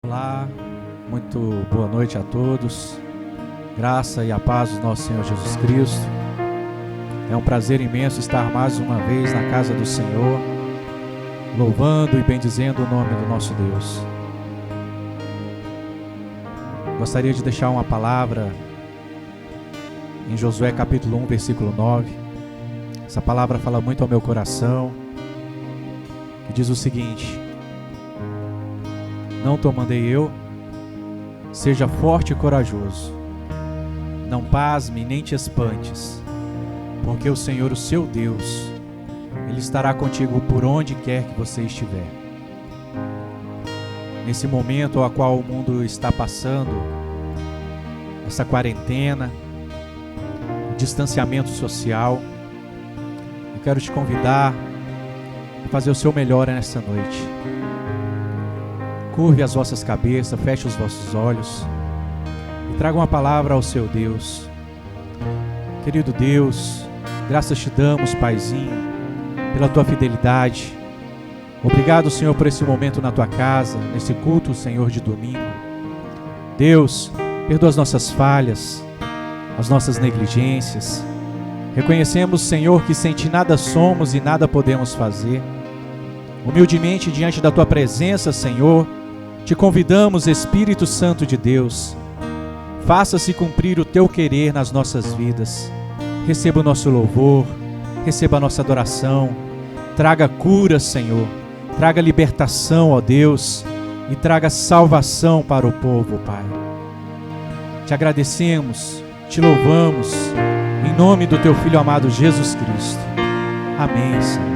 Olá, muito boa noite a todos. Graça e a paz do nosso Senhor Jesus Cristo. É um prazer imenso estar mais uma vez na casa do Senhor, louvando e bendizendo o nome do nosso Deus. Gostaria de deixar uma palavra em Josué capítulo 1, versículo 9. Essa palavra fala muito ao meu coração, que diz o seguinte: não te mandei eu, seja forte e corajoso, não pasme nem te espantes, porque o Senhor, o seu Deus, Ele estará contigo por onde quer que você estiver. Nesse momento ao qual o mundo está passando, essa quarentena, o distanciamento social, eu quero te convidar a fazer o seu melhor nessa noite. Curve as vossas cabeças, feche os vossos olhos e traga uma palavra ao seu Deus. Querido Deus, graças te damos, Paizinho, pela tua fidelidade. Obrigado, Senhor, por esse momento na tua casa, nesse culto, Senhor, de domingo. Deus, perdoa as nossas falhas, as nossas negligências. Reconhecemos, Senhor, que sem ti nada somos e nada podemos fazer. Humildemente diante da tua presença, Senhor, te convidamos, Espírito Santo de Deus, faça-se cumprir o teu querer nas nossas vidas. Receba o nosso louvor, receba a nossa adoração, traga cura, Senhor, traga libertação, ó Deus, e traga salvação para o povo, Pai. Te agradecemos, te louvamos, em nome do teu Filho amado Jesus Cristo. Amém, Senhor.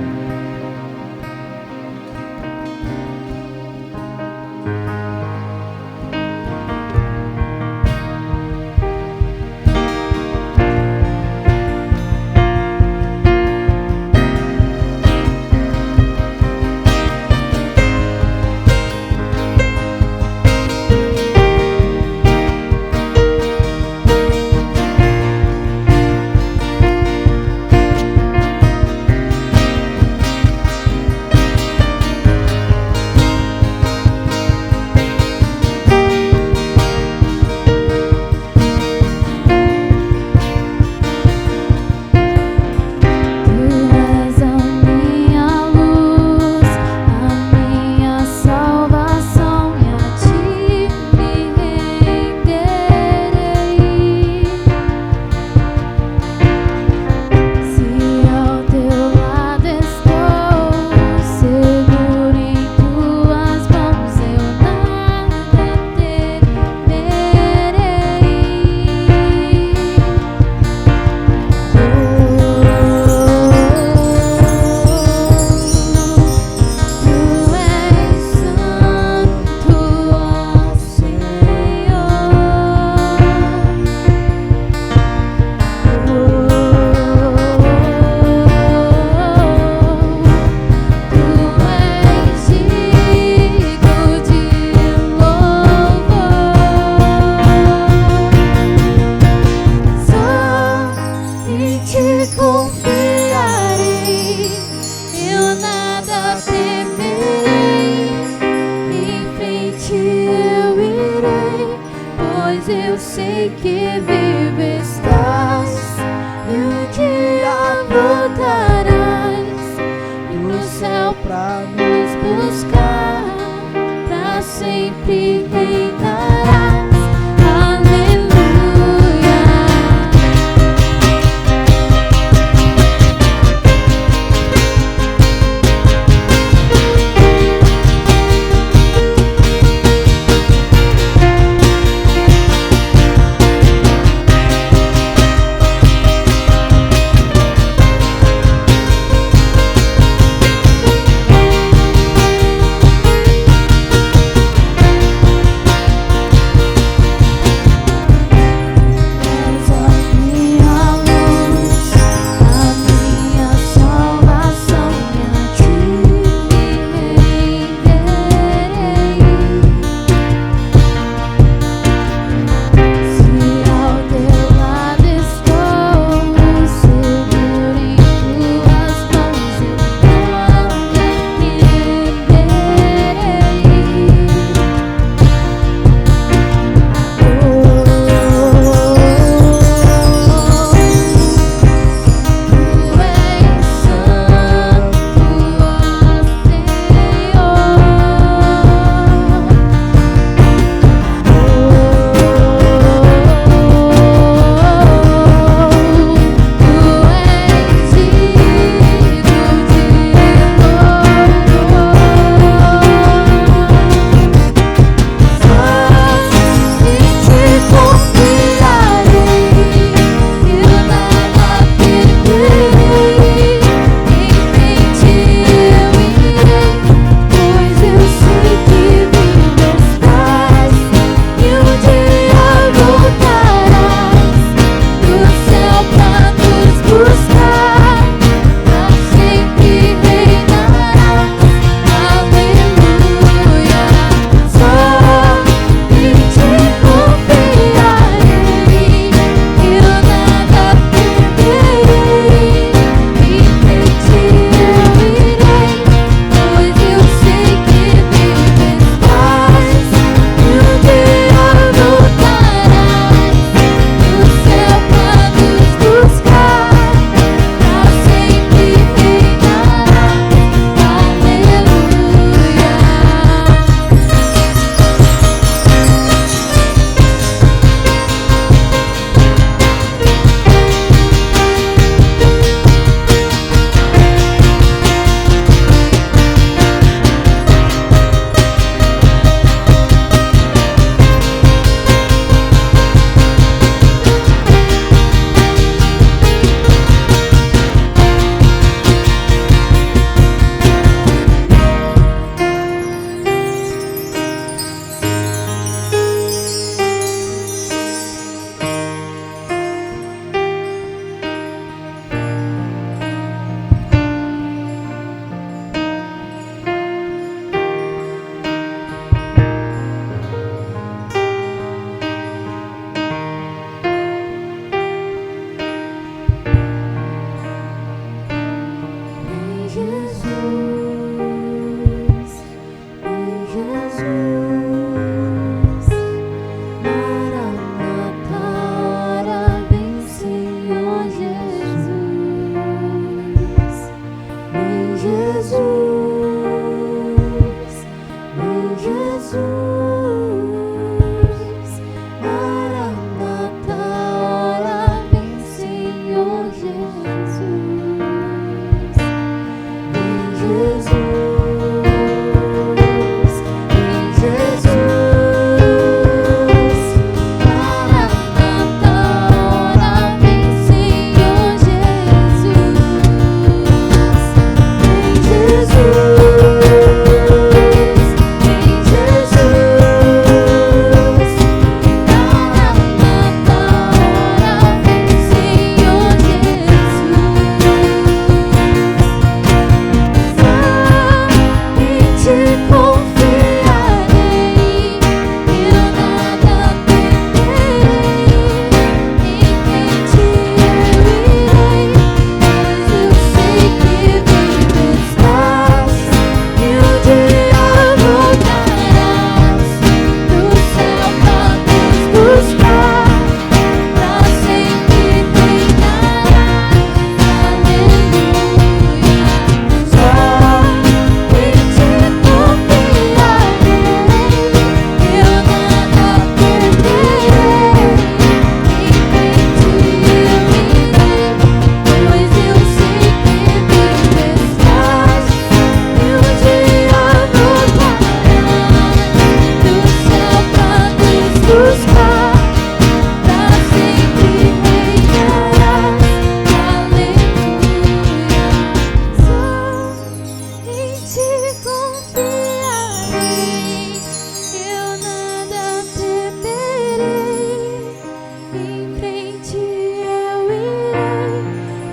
eu irei,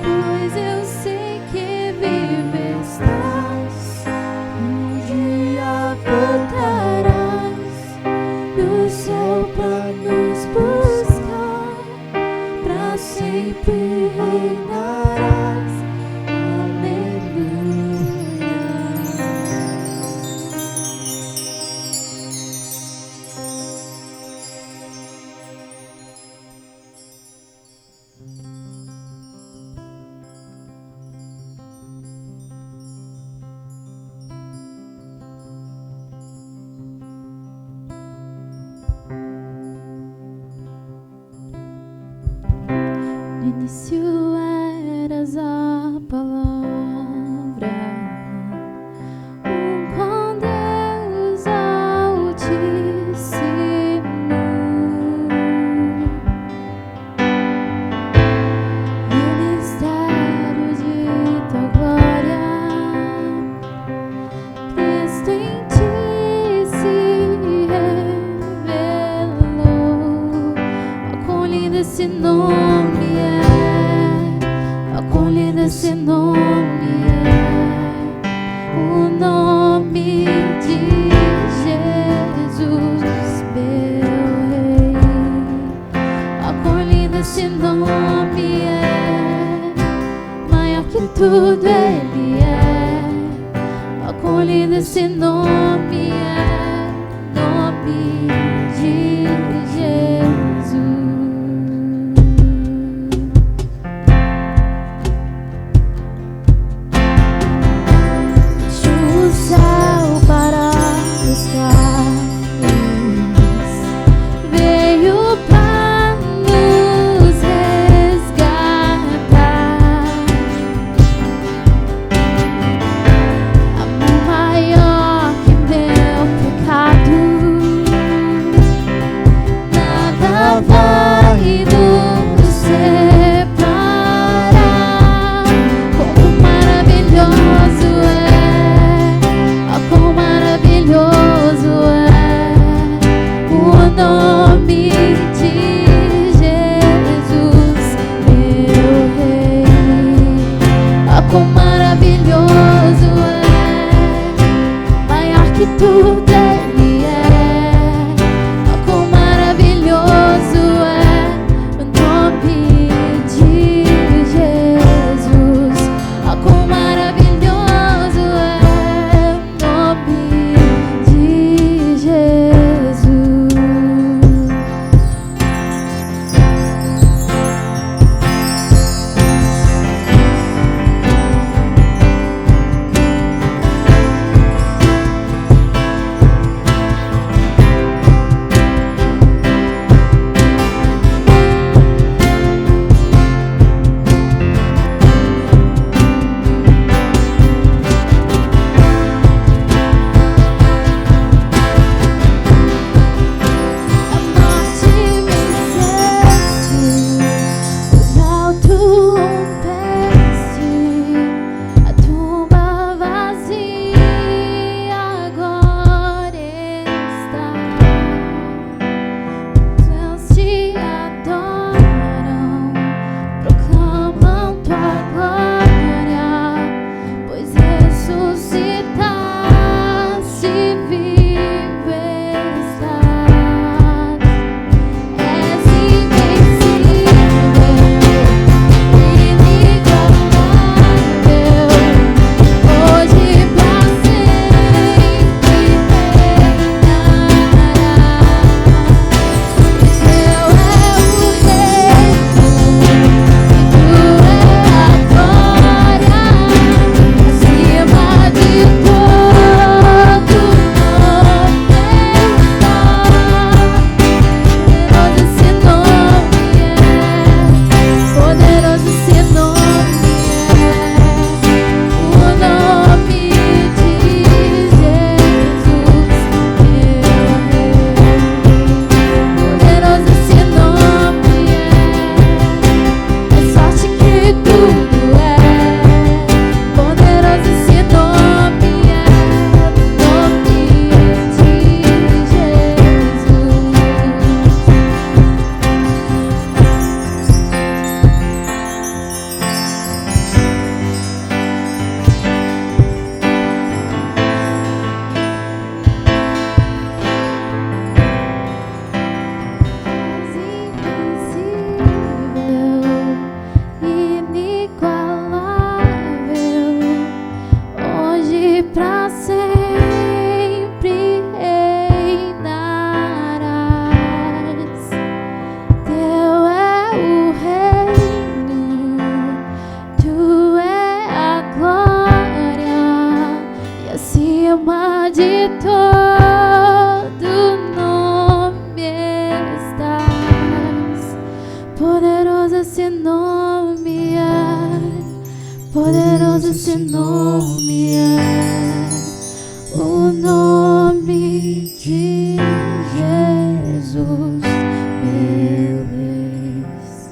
pois eu sei que vive estás. Um dia voltarás do céu pra nos buscar, pra sempre reinarás. No início eras a palavra, com Deus Altíssimo, e o mistério de tua glória, Cristo em ti se revelou. Oh, quão lindo esse nome é, oh, quão lindo esse nome é, o nome de Jesus, meu Rei. Oh, quão lindo esse nome é, maior que tudo Ele é. Oh, quão lindo esse nome é, nome de Jesus. O céu para buscar-nos, veio para nos resgatar. Amor maior que meu pecado, nada Poderoso esse nome é, poderoso esse nome é, o nome de Jesus, meu Deus.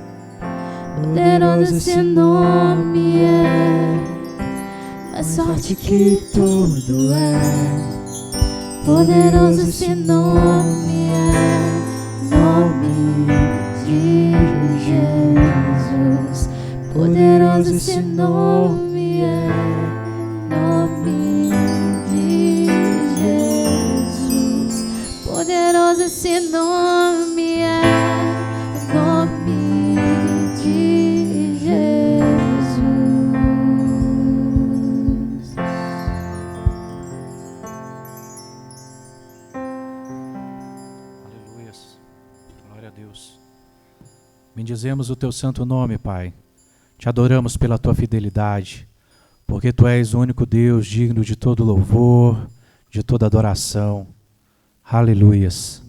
Poderoso esse nome é, mais forte que tudo é. Poderoso esse nome é, nome de Jesus. Poderoso esse nome é, nome de Jesus. Poderoso esse nome é, nome de Jesus. Aleluias. Glória a Deus. Bendizemos o teu santo nome, Pai. Te adoramos pela tua fidelidade, porque tu és o único Deus digno de todo louvor, de toda adoração. Aleluias.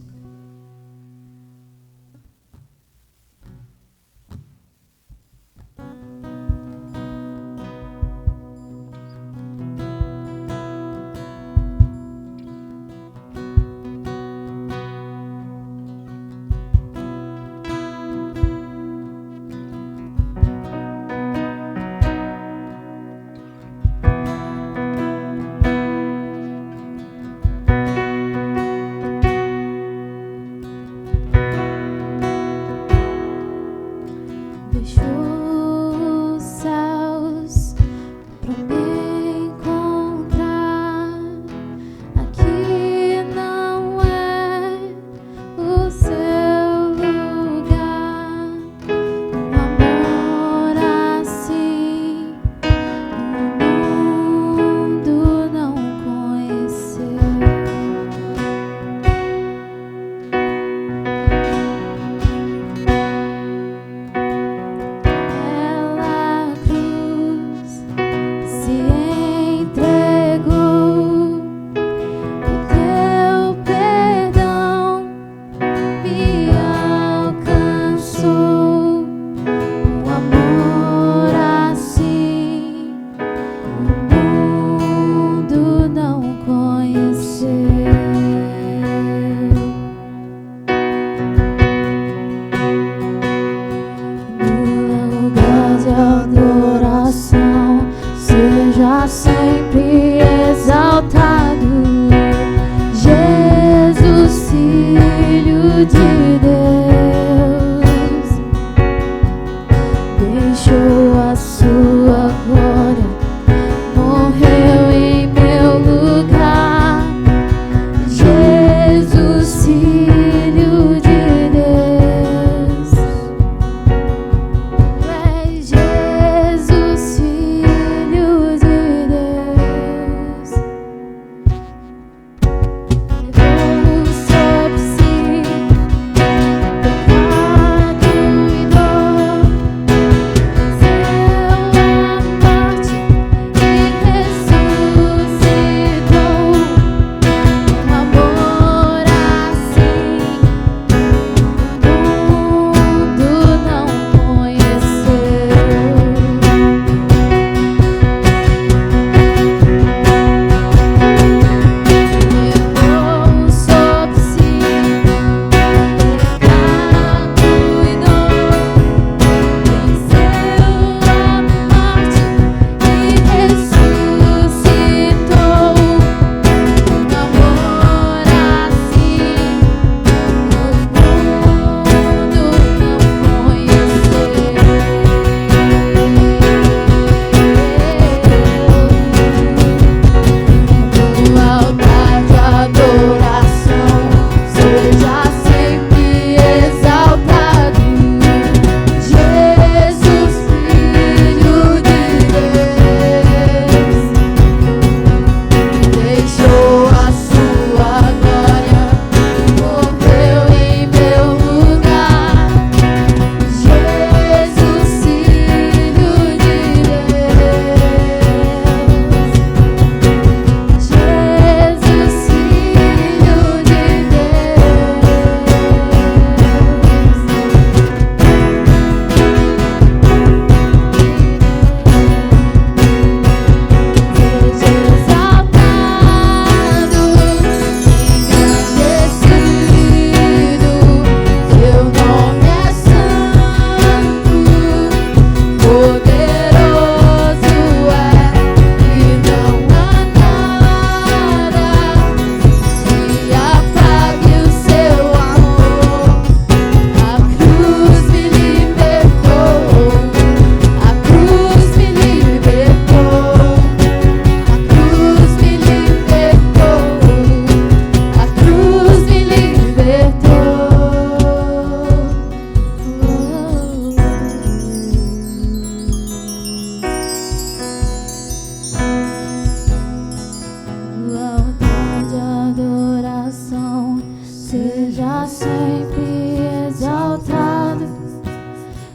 Deixou os céus pra me encontrar. Aqui não é o seu lugar. Um amor assim o mundo não conheceu.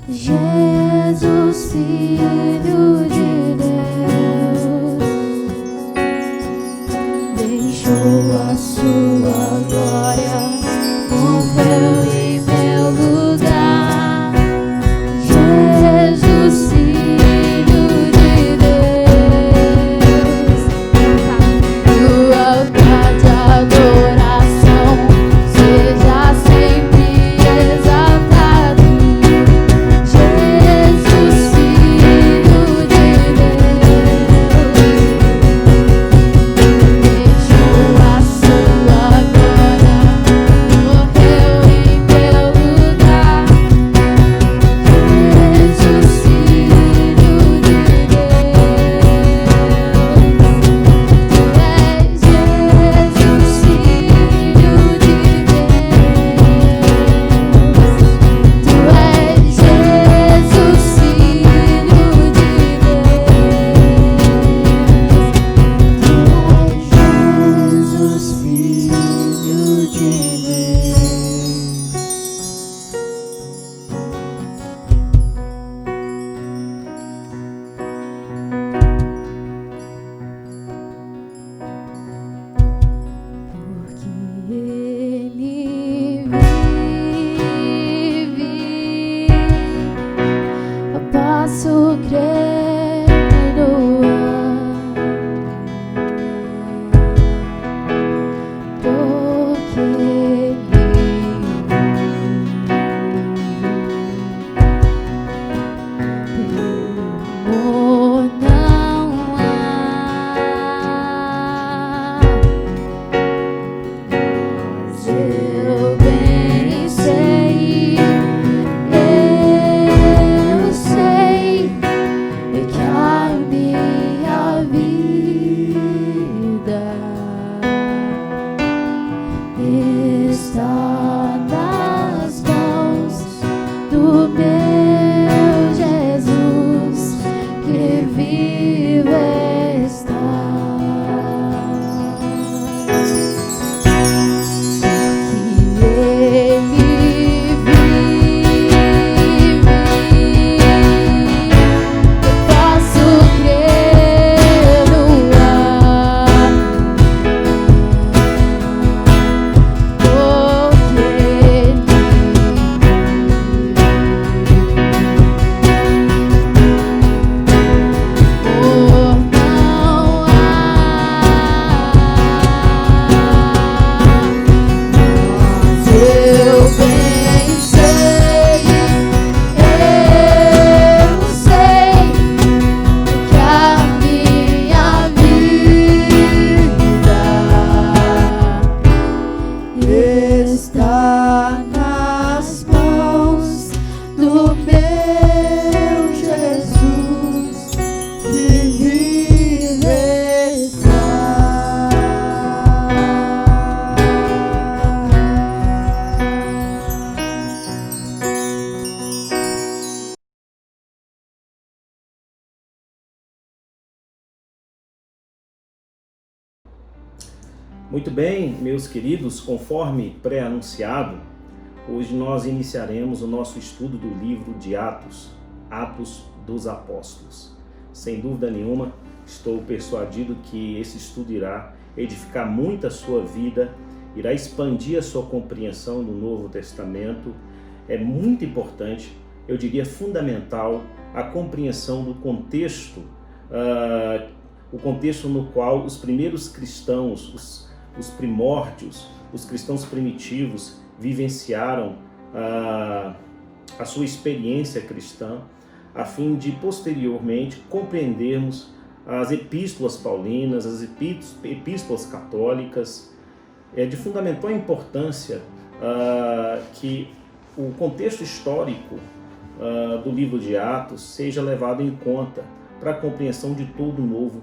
Jesus, Filho de Deus, deixou a sua glória, morreu em meu lugar. Jesus, Filho de Deus, no altar de adoração seja sempre exaltado. Jesus, Filho de Deus, deixou a sua glória, morreu em meu lugar. Jesus, Filho de Deus, Tu és Jesus, Filho de Deus, Tu és Jesus, Filho de Deus, Tu és Jesus, Filho de Porque Ele vive, eu posso crer no porque Ele temor não há. Mas eu bem sei que a minha vida está nas mãos do meu Jesus, que vive está. Que Ele vive, eu posso crer no porque Ele não há. Eu bem sei que a minha vida está nas mãos do meu Jesus, que vive está. Muito bem, meus queridos, conforme pré-anunciado, hoje nós iniciaremos o nosso estudo do livro de Atos, Atos dos Apóstolos. Sem dúvida nenhuma, estou persuadido que esse estudo irá edificar muito a sua vida, irá expandir a sua compreensão do Novo Testamento. É muito importante, eu diria fundamental, a compreensão do contexto, o contexto no qual os primeiros cristãos, os primórdios, os cristãos primitivos vivenciaram a sua experiência cristã, a fim de posteriormente compreendermos as epístolas paulinas, as epístolas católicas. É de fundamental importância que o contexto histórico do livro de Atos seja levado em conta para a compreensão de todo o Novo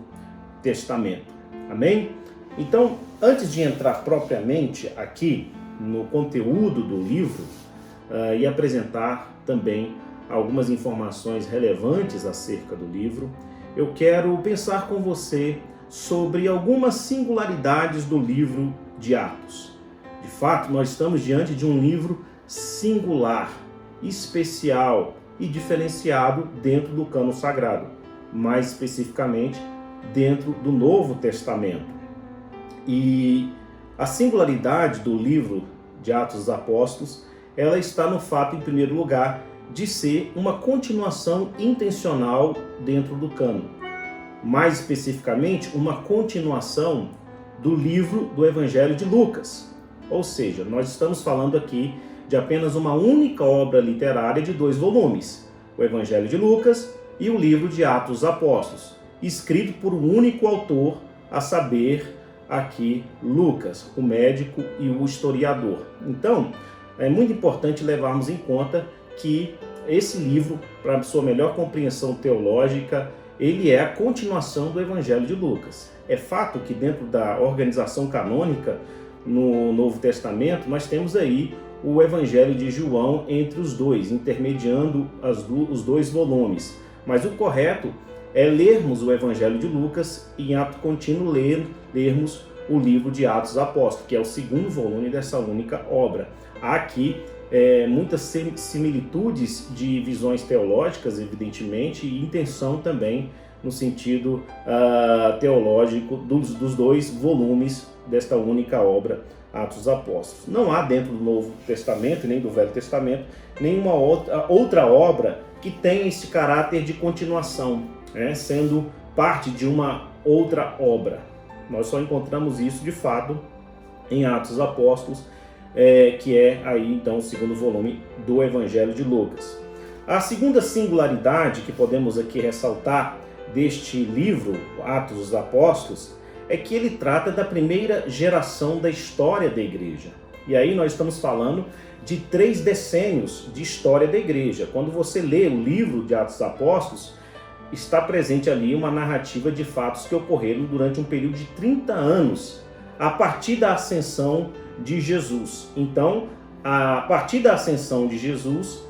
Testamento. Amém? Então, antes de entrar propriamente aqui no conteúdo do livro e apresentar também algumas informações relevantes acerca do livro, eu quero pensar com você sobre algumas singularidades do livro de Atos. De fato, nós estamos diante de um livro singular, especial, e diferenciado dentro do cânon sagrado, mais especificamente dentro do Novo Testamento. E a singularidade do livro de Atos dos Apóstolos, ela está no fato, em primeiro lugar, de ser uma continuação intencional dentro do cânon. Mais especificamente, uma continuação do livro do Evangelho de Lucas. Ou seja, nós estamos falando aqui de apenas uma única obra literária de 2 volumes, o Evangelho de Lucas e o livro de Atos dos Apóstolos, escrito por um único autor, a saber, aqui Lucas, o médico e o historiador. Então, é muito importante levarmos em conta que esse livro, para sua melhor compreensão teológica, ele é a continuação do Evangelho de Lucas. É fato que dentro da organização canônica, no Novo Testamento, nós temos aí o Evangelho de João entre os dois, intermediando os 2 volumes. Mas o correto é lermos o Evangelho de Lucas e, em ato contínuo, lermos o livro de Atos dos Apóstolos, que é o 2º volume dessa única obra. Há aqui muitas similitudes de visões teológicas, evidentemente, e intenção também no sentido teológico dos 2 volumes desta única obra, Atos dos Apóstolos. Não há dentro do Novo Testamento, nem do Velho Testamento, nenhuma outra obra que tenha esse caráter de continuação, sendo parte de uma outra obra. Nós só encontramos isso, de fato, em Atos dos Apóstolos, que é aí, então, o 2º volume do Evangelho de Lucas. A segunda singularidade que podemos aqui ressaltar deste livro, Atos dos Apóstolos, é que ele trata da primeira geração da história da igreja. E aí nós estamos falando de 3 decênios de história da igreja. Quando você lê o livro de Atos dos Apóstolos, está presente ali uma narrativa de fatos que ocorreram durante um período de 30 anos, a partir da ascensão de Jesus. Então, a partir da ascensão de Jesus,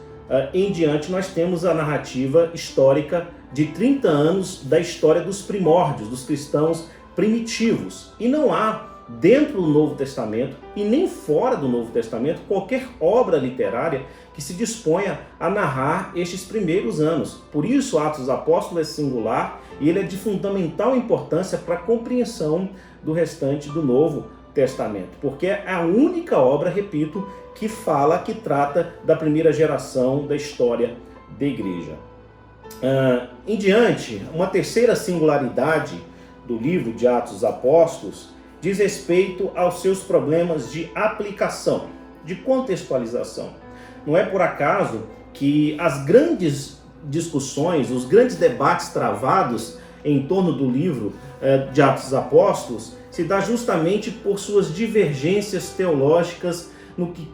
em diante, nós temos a narrativa histórica de 30 anos da história dos primórdios, dos cristãos primitivos. E não há, dentro do Novo Testamento e nem fora do Novo Testamento, qualquer obra literária que se disponha a narrar estes primeiros anos. Por isso, Atos dos Apóstolos é singular e ele é de fundamental importância para a compreensão do restante do Novo Testamento, porque é a única obra, repito, que trata da primeira geração da história da igreja. Em diante, uma terceira singularidade do livro de Atos dos Apóstolos diz respeito aos seus problemas de aplicação, de contextualização. Não é por acaso que as grandes discussões, os grandes debates travados em torno do livro de Atos dos Apóstolos se dá justamente por suas divergências teológicas no que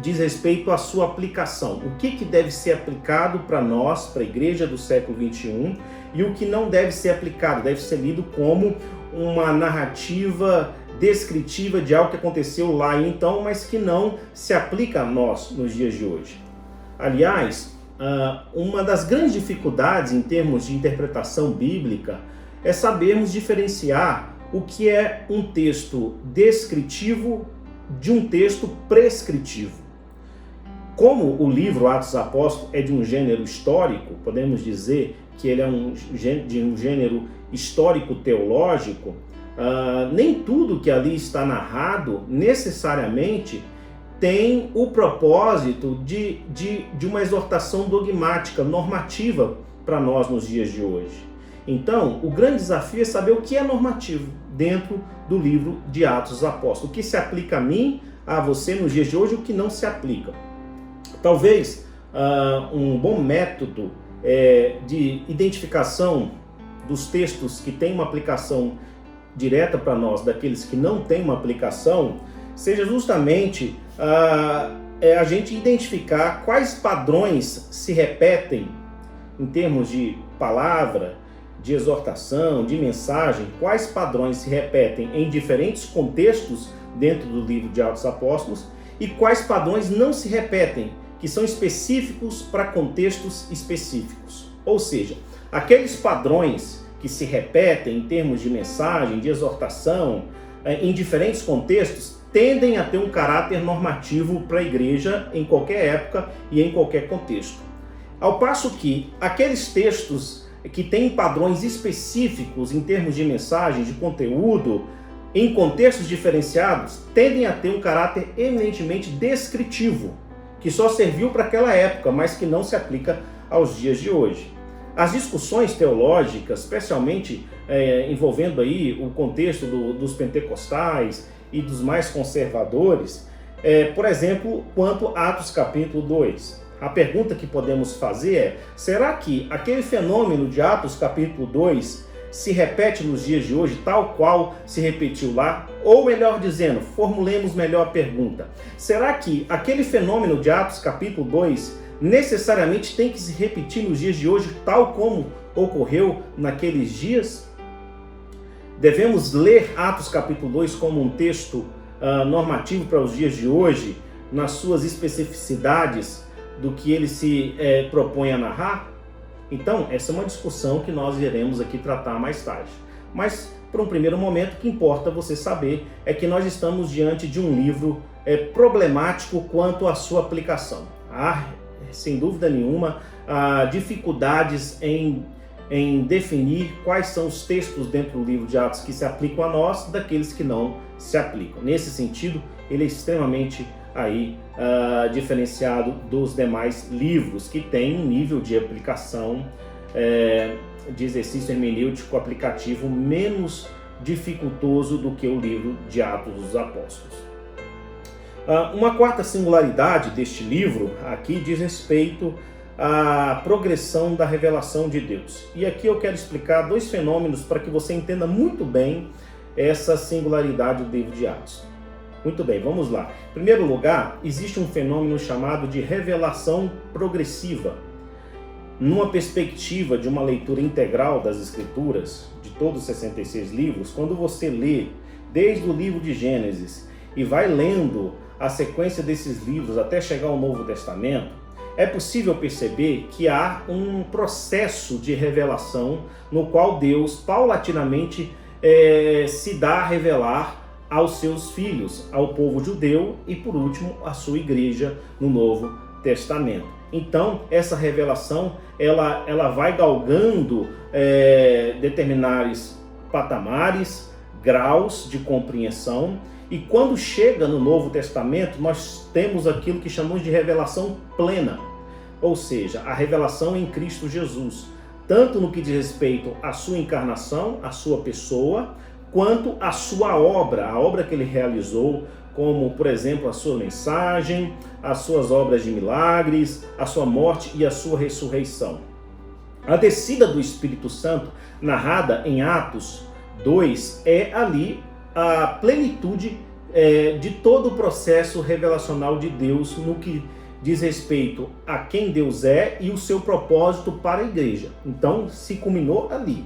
diz respeito à sua aplicação. O que deve ser aplicado para nós, para a igreja do século XXI, e o que não deve ser aplicado, deve ser lido como uma narrativa descritiva de algo que aconteceu lá e então, mas que não se aplica a nós nos dias de hoje. Aliás, uma das grandes dificuldades em termos de interpretação bíblica é sabermos diferenciar o que é um texto descritivo de um texto prescritivo. Como o livro Atos dos Apóstolos é de um gênero histórico, podemos dizer que ele é de um gênero histórico-teológico, nem tudo que ali está narrado necessariamente tem o propósito de uma exortação dogmática, normativa para nós nos dias de hoje. Então, o grande desafio é saber o que é normativo dentro do livro de Atos dos Apóstolos. O que se aplica a mim, a você nos dias de hoje, o que não se aplica. Talvez um bom método de identificação dos textos que têm uma aplicação direta para nós, daqueles que não têm uma aplicação, seja justamente a gente identificar quais padrões se repetem em termos de palavra, de exortação, de mensagem, quais padrões se repetem em diferentes contextos dentro do livro de Atos dos Apóstolos e quais padrões não se repetem, que são específicos para contextos específicos. Ou seja, aqueles padrões que se repetem em termos de mensagem, de exortação, em diferentes contextos, tendem a ter um caráter normativo para a igreja em qualquer época e em qualquer contexto. Ao passo que aqueles textos que têm padrões específicos em termos de mensagem, de conteúdo, em contextos diferenciados, tendem a ter um caráter eminentemente descritivo, que só serviu para aquela época, mas que não se aplica aos dias de hoje. As discussões teológicas, especialmente envolvendo aí o contexto dos pentecostais e dos mais conservadores, por exemplo, quanto a Atos capítulo 2. A pergunta que podemos fazer é: será que aquele fenômeno de Atos capítulo 2 se repete nos dias de hoje, tal qual se repetiu lá? Ou melhor dizendo, formulemos melhor a pergunta: será que aquele fenômeno de Atos capítulo 2 necessariamente tem que se repetir nos dias de hoje, tal como ocorreu naqueles dias? Devemos ler Atos capítulo 2 como um texto normativo para os dias de hoje, nas suas especificidades do que ele se propõe a narrar? Então, essa é uma discussão que nós iremos aqui tratar mais tarde. Mas, por um primeiro momento, o que importa você saber é que nós estamos diante de um livro problemático quanto à sua aplicação. Há, sem dúvida nenhuma, dificuldades em definir quais são os textos dentro do livro de Atos que se aplicam a nós, daqueles que não se aplicam. Nesse sentido, ele é extremamente diferenciado dos demais livros, que tem um nível de aplicação, de exercício hermenêutico aplicativo menos dificultoso do que o livro de Atos dos Apóstolos. Uma quarta singularidade deste livro aqui diz respeito à progressão da revelação de Deus. E aqui eu quero explicar dois fenômenos para que você entenda muito bem essa singularidade do livro de Atos. Muito bem, vamos lá. Em primeiro lugar, existe um fenômeno chamado de revelação progressiva. Numa perspectiva de uma leitura integral das Escrituras, de todos os 66 livros, quando você lê desde o livro de Gênesis e vai lendo a sequência desses livros até chegar ao Novo Testamento, é possível perceber que há um processo de revelação no qual Deus paulatinamente se dá a revelar aos seus filhos, ao povo judeu e, por último, à sua igreja no Novo Testamento. Então, essa revelação ela vai galgando determinados patamares, graus de compreensão, e quando chega no Novo Testamento, nós temos aquilo que chamamos de revelação plena, ou seja, a revelação em Cristo Jesus, tanto no que diz respeito à sua encarnação, à sua pessoa, quanto à sua obra, a obra que ele realizou, como, por exemplo, a sua mensagem, as suas obras de milagres, a sua morte e a sua ressurreição. A descida do Espírito Santo, narrada em Atos 2, é ali a plenitude de todo o processo revelacional de Deus no que diz respeito a quem Deus é e o seu propósito para a igreja. Então, se culminou ali.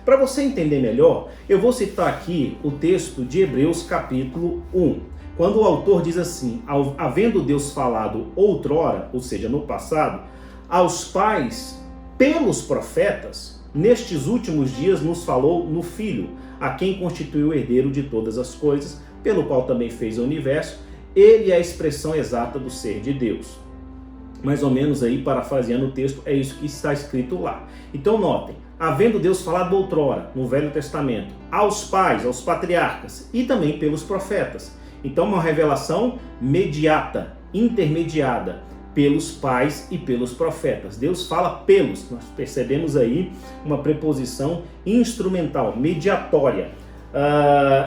Para você entender melhor, eu vou citar aqui o texto de Hebreus capítulo 1, quando o autor diz assim: havendo Deus falado outrora, ou seja, no passado, aos pais pelos profetas, nestes últimos dias nos falou no Filho, a quem constituiu o herdeiro de todas as coisas, pelo qual também fez o universo. Ele é a expressão exata do ser de Deus. Mais ou menos aí, parafraseando o texto, é isso que está escrito lá. Então notem, havendo Deus falado outrora, no Velho Testamento, aos pais, aos patriarcas e também pelos profetas. Então uma revelação mediata, intermediada pelos pais e pelos profetas. Deus fala pelos, nós percebemos aí uma preposição instrumental, mediatória.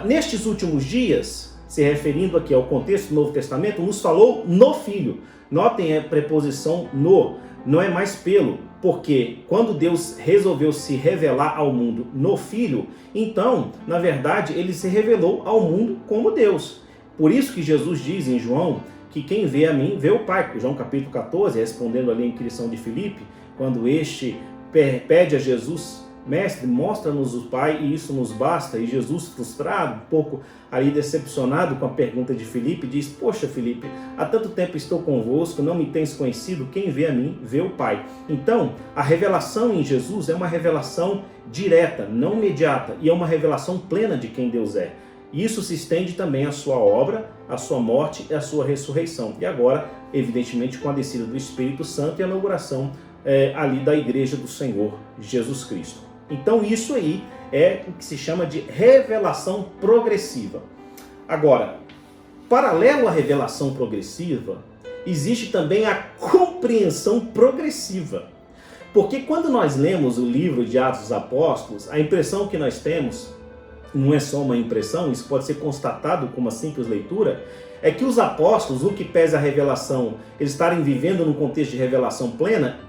Nestes últimos dias, se referindo aqui ao contexto do Novo Testamento, nos falou no Filho. Notem a preposição no, não é mais pelo, porque quando Deus resolveu se revelar ao mundo no Filho, então, na verdade, ele se revelou ao mundo como Deus. Por isso que Jesus diz em João que quem vê a mim, vê o Pai. João capítulo 14, respondendo ali a inquirição de Filipe, quando este pede a Jesus: Mestre, mostra-nos o Pai e isso nos basta. E Jesus, frustrado, um pouco ali decepcionado com a pergunta de Filipe, diz: Poxa, Filipe, há tanto tempo estou convosco, não me tens conhecido, quem vê a mim, vê o Pai. Então, a revelação em Jesus é uma revelação direta, não imediata, e é uma revelação plena de quem Deus é. Isso se estende também à sua obra, à sua morte e à sua ressurreição. E agora, evidentemente, com a descida do Espírito Santo e a inauguração ali da igreja do Senhor Jesus Cristo. Então isso aí é o que se chama de revelação progressiva. Agora, paralelo à revelação progressiva, existe também a compreensão progressiva. Porque quando nós lemos o livro de Atos dos Apóstolos, a impressão que nós temos, não é só uma impressão, isso pode ser constatado com uma simples leitura, é que os apóstolos, o que pesa a revelação, eles estarem vivendo num contexto de revelação plena,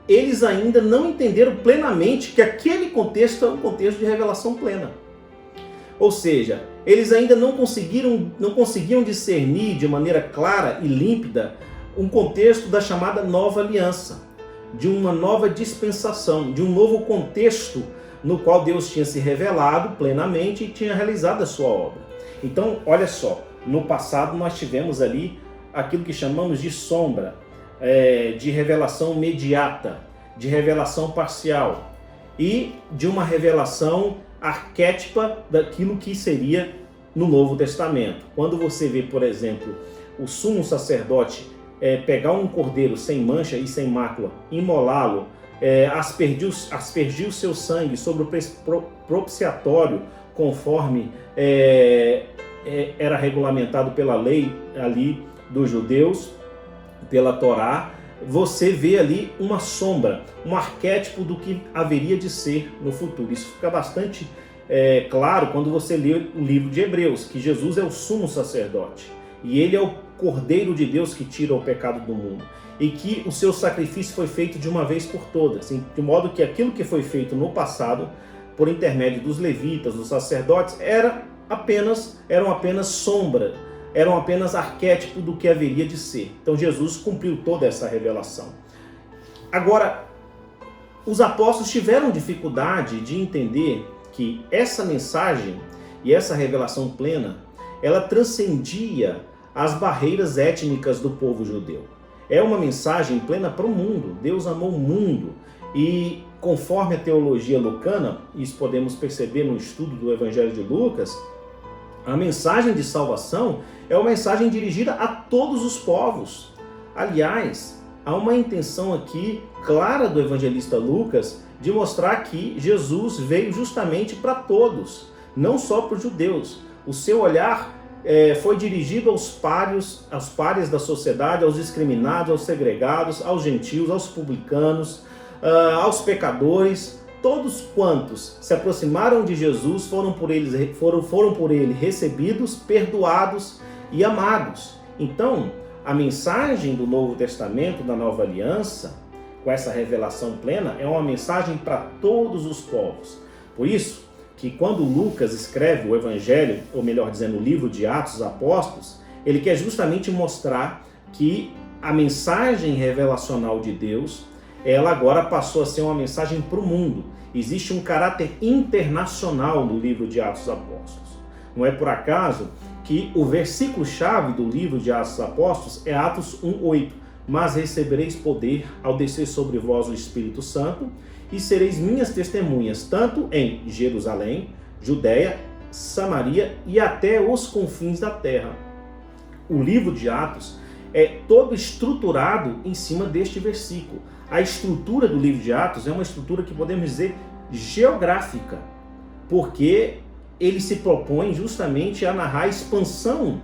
eles ainda não entenderam plenamente que aquele contexto é um contexto de revelação plena. Ou seja, eles ainda não conseguiam discernir de maneira clara e límpida um contexto da chamada nova aliança, de uma nova dispensação, de um novo contexto no qual Deus tinha se revelado plenamente e tinha realizado a sua obra. Então, olha só, no passado nós tivemos ali aquilo que chamamos de sombra, de revelação imediata, de revelação parcial e de uma revelação arquétipa daquilo que seria no Novo Testamento. Quando você vê, por exemplo, o sumo sacerdote pegar um cordeiro sem mancha e sem mácula, imolá-lo, aspergir o seu sangue sobre o propiciatório, conforme era regulamentado pela lei ali dos judeus, pela Torá, você vê ali uma sombra, um arquétipo do que haveria de ser no futuro. Isso fica bastante claro quando você lê o livro de Hebreus, que Jesus é o sumo sacerdote e ele é o Cordeiro de Deus que tira o pecado do mundo e que o seu sacrifício foi feito de uma vez por todas, de modo que aquilo que foi feito no passado por intermédio dos levitas, dos sacerdotes, eram apenas sombra, eram apenas arquétipo do que haveria de ser. Então Jesus cumpriu toda essa revelação. Agora, os apóstolos tiveram dificuldade de entender que essa mensagem e essa revelação plena, ela transcendia as barreiras étnicas do povo judeu. É uma mensagem plena para o mundo. Deus amou o mundo e, conforme a teologia lucana, isso podemos perceber no estudo do Evangelho de Lucas, a mensagem de salvação é uma mensagem dirigida a todos os povos. Aliás, há uma intenção aqui clara do evangelista Lucas de mostrar que Jesus veio justamente para todos, não só para os judeus. O seu olhar foi dirigido aos párias da sociedade, aos discriminados, aos segregados, aos gentios, aos publicanos, aos pecadores. Todos quantos se aproximaram de Jesus foram por ele recebidos, perdoados e amados. Então, a mensagem do Novo Testamento, da Nova Aliança, com essa revelação plena, é uma mensagem para todos os povos. Por isso, que quando Lucas escreve o Evangelho, ou melhor dizendo, o livro de Atos dos Apóstolos, ele quer justamente mostrar que a mensagem revelacional de Deus, ela agora passou a ser uma mensagem para o mundo. Existe um caráter internacional no livro de Atos dos Apóstolos. Não é por acaso que o versículo-chave do livro de Atos dos Apóstolos é Atos 1:8. Mas recebereis poder ao descer sobre vós o Espírito Santo, e sereis minhas testemunhas, tanto em Jerusalém, Judéia, Samaria e até os confins da terra. O livro de Atos é todo estruturado em cima deste versículo. A estrutura do livro de Atos é uma estrutura que podemos dizer geográfica, porque ele se propõe justamente a narrar a expansão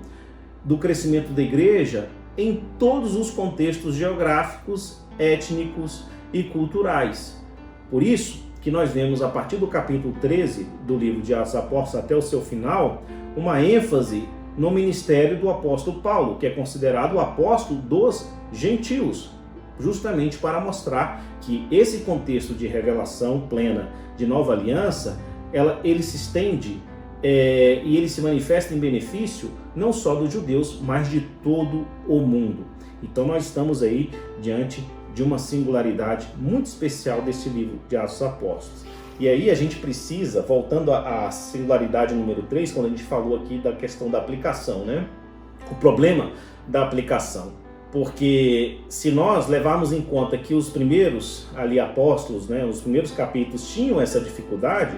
do crescimento da igreja em todos os contextos geográficos, étnicos e culturais. Por isso que nós vemos a partir do capítulo 13 do livro de Atos dos Apóstolos até o seu final, uma ênfase no ministério do apóstolo Paulo, que é considerado o apóstolo dos gentios, justamente para mostrar que esse contexto de revelação plena de nova aliança, ele se estende e ele se manifesta em benefício não só dos judeus, mas de todo o mundo. Então nós estamos aí diante de uma singularidade muito especial desse livro de Atos dos Apóstolos. E aí a gente precisa, voltando à singularidade número 3, quando a gente falou aqui da questão da aplicação, né? O problema da aplicação. Porque se nós levarmos em conta que os primeiros ali apóstolos, né, os primeiros capítulos tinham essa dificuldade,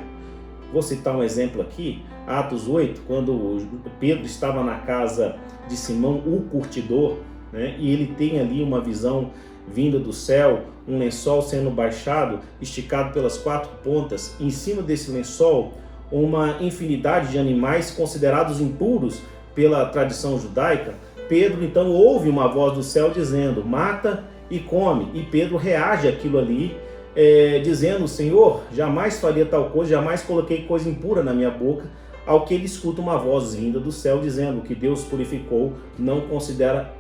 vou citar um exemplo aqui, Atos 8, quando Pedro estava na casa de Simão, o curtidor, né, e ele tem ali uma visão vinda do céu, um lençol sendo baixado, esticado pelas 4 pontas, em cima desse lençol uma infinidade de animais considerados impuros pela tradição judaica, Pedro então ouve uma voz do céu dizendo: mata e come. E Pedro reage àquilo ali, dizendo: Senhor, jamais faria tal coisa, jamais coloquei coisa impura na minha boca. Ao que ele escuta uma voz vinda do céu dizendo que Deus purificou, não considera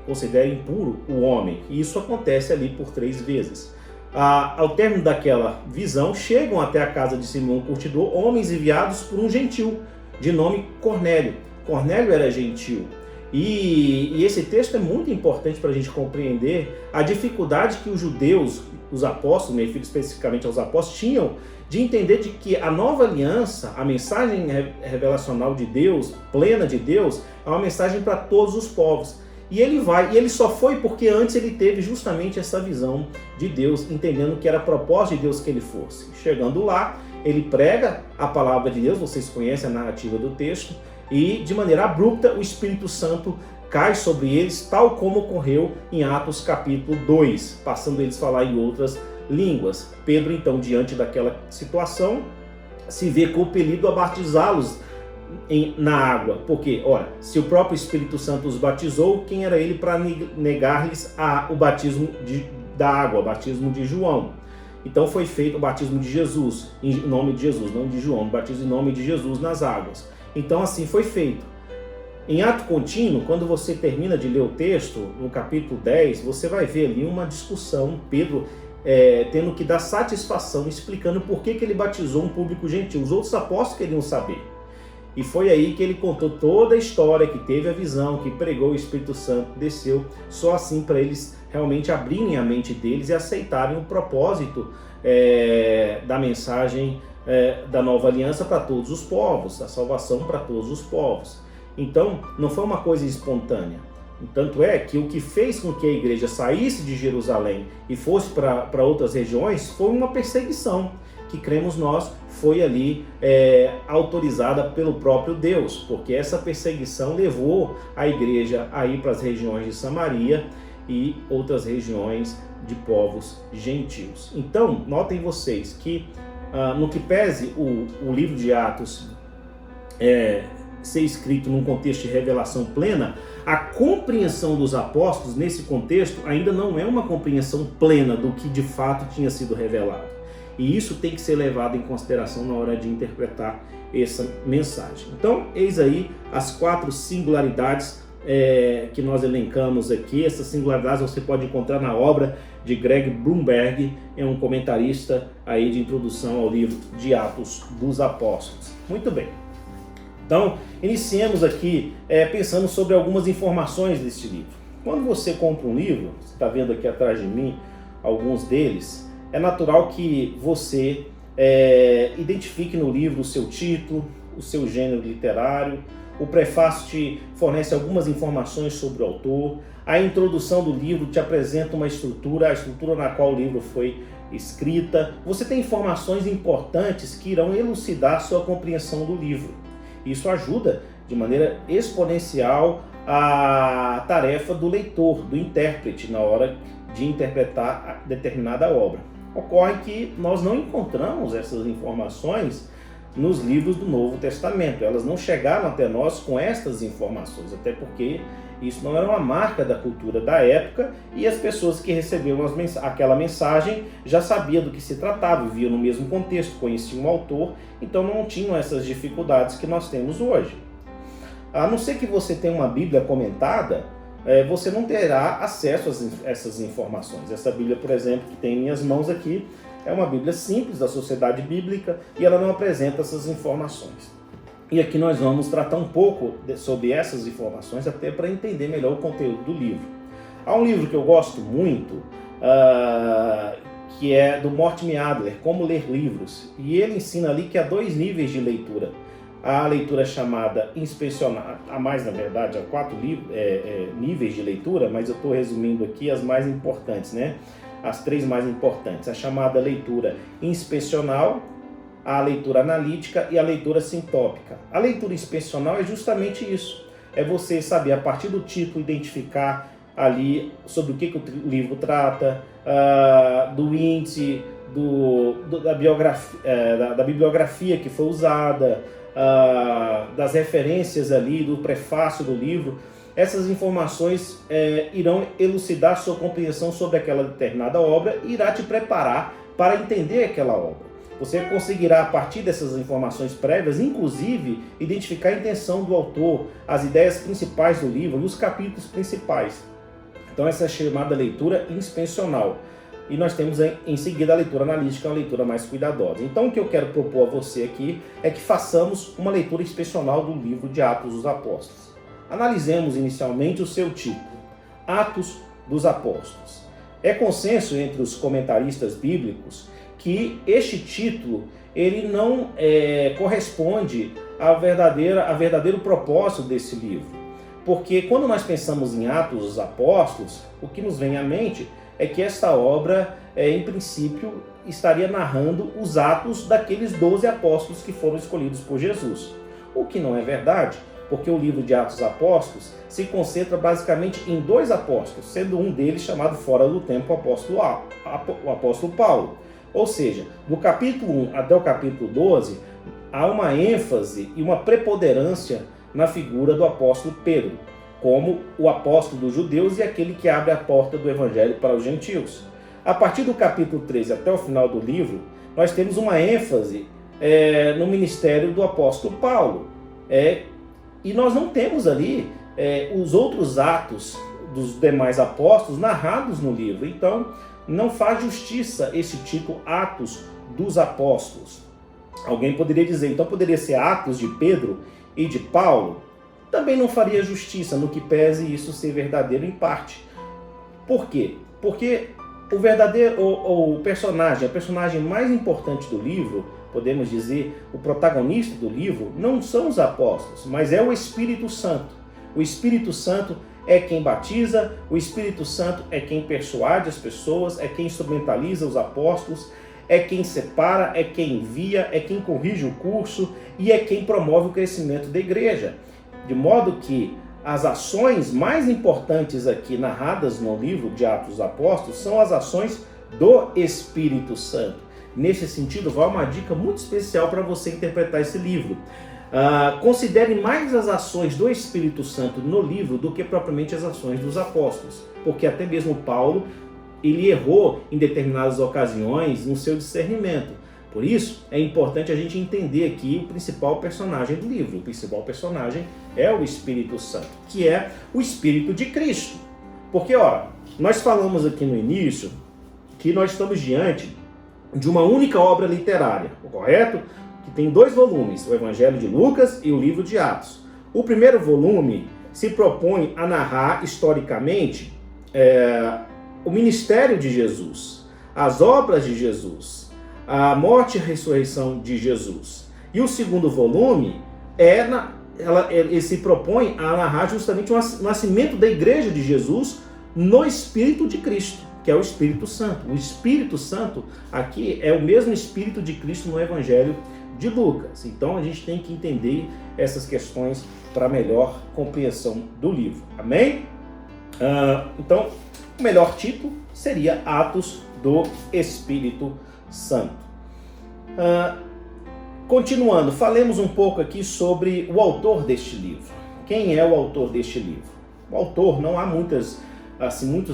impuro o homem. E isso acontece ali por 3 vezes. Ao término daquela visão, chegam até a casa de Simão Curtidor homens enviados por um gentil, de nome Cornélio. Cornélio era gentil. E esse texto é muito importante para a gente compreender a dificuldade que os judeus, os apóstolos, me refiro especificamente aos apóstolos, tinham de entender de que a nova aliança, a mensagem revelacional de Deus, plena de Deus, é uma mensagem para todos os povos. E ele só foi porque antes ele teve justamente essa visão de Deus, entendendo que era propósito de Deus que ele fosse. Chegando lá, ele prega a palavra de Deus, vocês conhecem a narrativa do texto, e de maneira abrupta o Espírito Santo cai sobre eles, tal como ocorreu em Atos capítulo 2, passando eles a falar em outras línguas. Pedro, então, diante daquela situação, se vê compelido a batizá-los na água, porque, olha, se o próprio Espírito Santo os batizou, quem era ele para negar-lhes o batismo da água, o batismo de João? Então foi feito o batismo de Jesus, em nome de Jesus, não de João, o batismo em nome de Jesus nas águas. Então assim foi feito. Em ato contínuo, quando você termina de ler o texto, no capítulo 10, você vai ver ali uma discussão, Pedro tendo que dar satisfação, explicando por que ele batizou um público gentil. Os outros apóstolos queriam saber. E foi aí que ele contou toda a história, que teve a visão, que pregou, o Espírito Santo desceu, só assim para eles realmente abrirem a mente deles e aceitarem o propósito da mensagem da nova aliança para todos os povos, a salvação para todos os povos. Então, não foi uma coisa espontânea. Tanto é que o que fez com que a igreja saísse de Jerusalém e fosse para outras regiões foi uma perseguição, que cremos nós foi ali autorizada pelo próprio Deus, porque essa perseguição levou a igreja a ir para as regiões de Samaria e outras regiões de povos gentios. Então, notem vocês que no que pese o livro de Atos ser escrito num contexto de revelação plena, a compreensão dos apóstolos nesse contexto ainda não é uma compreensão plena do que de fato tinha sido revelado. E isso tem que ser levado em consideração na hora de interpretar essa mensagem. Então, eis aí as 4 singularidades que nós elencamos aqui. Essas singularidades você pode encontrar na obra de Greg Blumberg, é um comentarista aí de introdução ao livro de Atos dos Apóstolos. Muito bem. Então, iniciemos aqui pensando sobre algumas informações deste livro. Quando você compra um livro, você está vendo aqui atrás de mim alguns deles, é natural que você identifique no livro o seu título, o seu gênero literário. O prefácio te fornece algumas informações sobre o autor. A introdução do livro te apresenta uma estrutura, a estrutura na qual o livro foi escrita. Você tem informações importantes que irão elucidar sua compreensão do livro. Isso ajuda de maneira exponencial a tarefa do leitor, do intérprete, na hora de interpretar determinada obra. Ocorre que nós não encontramos essas informações nos livros do Novo Testamento. Elas não chegaram até nós com estas informações, até porque isso não era uma marca da cultura da época e as pessoas que receberam aquela mensagem já sabiam do que se tratava, viviam no mesmo contexto, conheciam o autor, então não tinham essas dificuldades que nós temos hoje. A não ser que você tenha uma Bíblia comentada, você não terá acesso a essas informações. Essa Bíblia, por exemplo, que tem em minhas mãos aqui, é uma Bíblia simples da Sociedade Bíblica e ela não apresenta essas informações. E aqui nós vamos tratar um pouco sobre essas informações, até para entender melhor o conteúdo do livro. Há um livro que eu gosto muito, que é do Mortimer Adler, Como Ler Livros. E ele ensina ali que há 2 níveis de leitura. A leitura chamada inspecionar, há mais na verdade, há 4 níveis de leitura, mas eu estou resumindo aqui as mais importantes, né? As 3 mais importantes. A chamada leitura inspecional, a leitura analítica e a leitura sintópica. A leitura inspecional é justamente isso. É você saber, a partir do título, identificar ali sobre o que o livro trata, do índice, da bibliografia que foi usada, das referências ali, do prefácio do livro. Essas informações irão elucidar sua compreensão sobre aquela determinada obra e irá te preparar para entender aquela obra. Você conseguirá, a partir dessas informações prévias, inclusive, identificar a intenção do autor, as ideias principais do livro e os capítulos principais. Então essa é chamada leitura inspecional. E nós temos em seguida a leitura analítica, uma leitura mais cuidadosa. Então o que eu quero propor a você aqui é que façamos uma leitura inspecional do livro de Atos dos Apóstolos. Analisemos inicialmente o seu título, Atos dos Apóstolos. É consenso entre os comentaristas bíblicos que este título ele não corresponde ao verdadeiro propósito desse livro. Porque quando nós pensamos em Atos dos Apóstolos, o que nos vem à mente é que esta obra, em princípio, estaria narrando os atos daqueles 12 apóstolos que foram escolhidos por Jesus. O que não é verdade, porque o livro de Atos dos Apóstolos se concentra basicamente em 2 apóstolos, sendo um deles chamado fora do tempo o apóstolo Paulo. Ou seja, do capítulo 1 até o capítulo 12, há uma ênfase e uma preponderância na figura do apóstolo Pedro, como o apóstolo dos judeus e aquele que abre a porta do evangelho para os gentios. A partir do capítulo 13 até o final do livro, nós temos uma ênfase no ministério do apóstolo Paulo. E nós não temos ali os outros atos dos demais apóstolos narrados no livro. Então, não faz justiça esse título Atos dos Apóstolos. Alguém poderia dizer, então poderia ser Atos de Pedro e de Paulo? Também não faria justiça, no que pese isso ser verdadeiro em parte. Por quê? Porque o personagem, a personagem mais importante do livro, podemos dizer, o protagonista do livro, não são os apóstolos, mas é o Espírito Santo. O Espírito Santo é quem batiza, o Espírito Santo é quem persuade as pessoas, é quem instrumentaliza os apóstolos, é quem separa, é quem envia, é quem corrige o curso e é quem promove o crescimento da igreja. De modo que as ações mais importantes aqui narradas no livro de Atos dos Apóstolos são as ações do Espírito Santo. Nesse sentido, vai uma dica muito especial para você interpretar esse livro. Considere mais as ações do Espírito Santo no livro do que propriamente as ações dos apóstolos, porque até mesmo Paulo ele errou em determinadas ocasiões no seu discernimento. Por isso, é importante a gente entender aqui o principal personagem do livro. O principal personagem é o Espírito Santo, que é o Espírito de Cristo. Porque, nós falamos aqui no início que nós estamos diante de uma única obra literária, correto? Que tem 2 volumes, o Evangelho de Lucas e o livro de Atos. O primeiro volume se propõe a narrar historicamente o ministério de Jesus, as obras de Jesus, a morte e a ressurreição de Jesus. E o segundo volume ele se propõe a narrar justamente o nascimento da igreja de Jesus no Espírito de Cristo, que é o Espírito Santo. O Espírito Santo aqui é o mesmo Espírito de Cristo no Evangelho de Lucas. Então a gente tem que entender essas questões para melhor compreensão do livro. Amém? Então, o melhor título seria Atos do Espírito Santo. Continuando, falemos um pouco aqui sobre o autor deste livro. Quem é o autor deste livro? O autor, não há muitos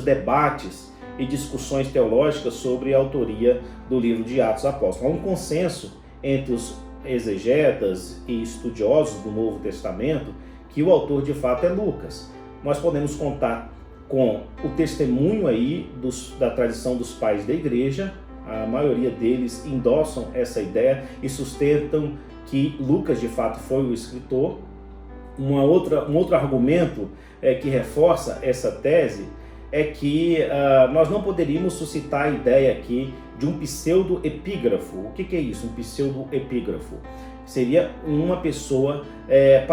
debates e discussões teológicas sobre a autoria do livro de Atos dos Apóstolos. Há um consenso entre os exegetas e estudiosos do Novo Testamento que o autor de fato é Lucas. Nós podemos contar com o testemunho aí da tradição dos pais da igreja. A maioria deles endossam essa ideia e sustentam que Lucas de fato foi o escritor. Um outro argumento que reforça essa tese é que nós não poderíamos suscitar a ideia aqui de um pseudo-epígrafo. O que é isso, um pseudo-epígrafo? Seria uma pessoa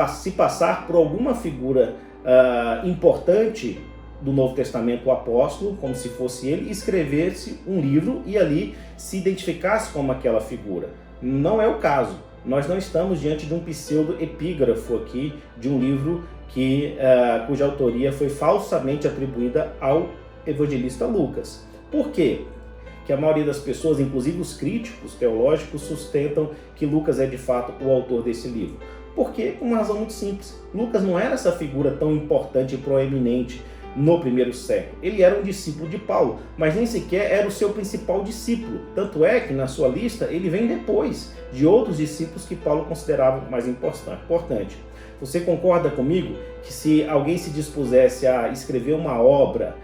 se passar por alguma figura importante do Novo Testamento, o apóstolo, como se fosse ele, e escrevesse um livro e ali se identificasse como aquela figura. Não é o caso. Nós não estamos diante de um pseudo-epígrafo aqui, de um livro cuja autoria foi falsamente atribuída ao evangelista Lucas. Por quê? Que a maioria das pessoas, inclusive os críticos teológicos, sustentam que Lucas é de fato o autor desse livro. Porque, por uma razão muito simples, Lucas não era essa figura tão importante e proeminente no primeiro século. Ele era um discípulo de Paulo, mas nem sequer era o seu principal discípulo. Tanto é que na sua lista ele vem depois de outros discípulos que Paulo considerava mais importante. Você concorda comigo que se alguém se dispusesse a escrever uma obra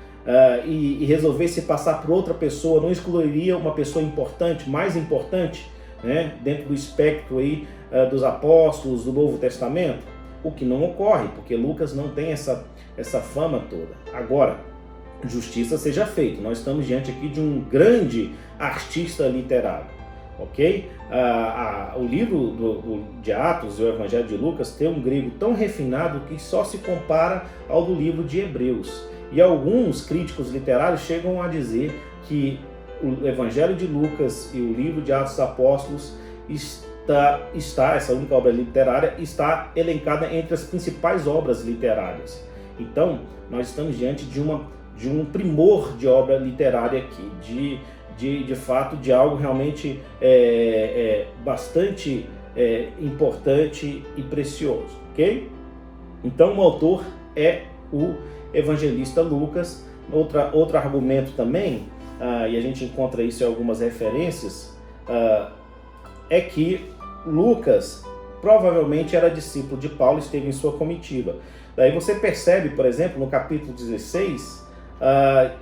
e resolvesse passar por outra pessoa, não excluiria uma pessoa importante, mais importante, né, dentro do espectro aí, dos apóstolos do Novo Testamento? O que não ocorre, porque Lucas não tem essa fama toda. Agora, justiça seja feita, nós estamos diante aqui de um grande artista literário, ok? O livro de Atos e o Evangelho de Lucas tem um grego tão refinado que só se compara ao do livro de Hebreus. E alguns críticos literários chegam a dizer que o Evangelho de Lucas e o livro de Atos dos Apóstolos essa única obra literária está elencada entre as principais obras literárias. Então, nós estamos diante de um primor de obra literária aqui, de fato, de algo realmente bastante importante e precioso, ok? Então, o autor é o evangelista Lucas. Outro argumento também, e a gente encontra isso em algumas referências, é que Lucas provavelmente era discípulo de Paulo, esteve em sua comitiva. Daí você percebe, por exemplo, no capítulo 16,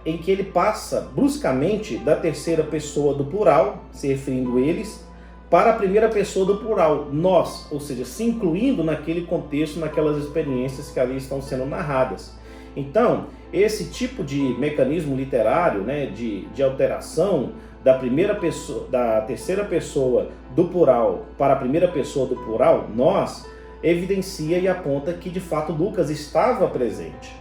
em que ele passa bruscamente da terceira pessoa do plural, se referindo a eles, para a primeira pessoa do plural, nós, ou seja, se incluindo naquele contexto, naquelas experiências que ali estão sendo narradas. Então, esse tipo de mecanismo literário, né, de alteração da terceira pessoa do plural para a primeira pessoa do plural, nós, evidencia e aponta que de fato Lucas estava presente.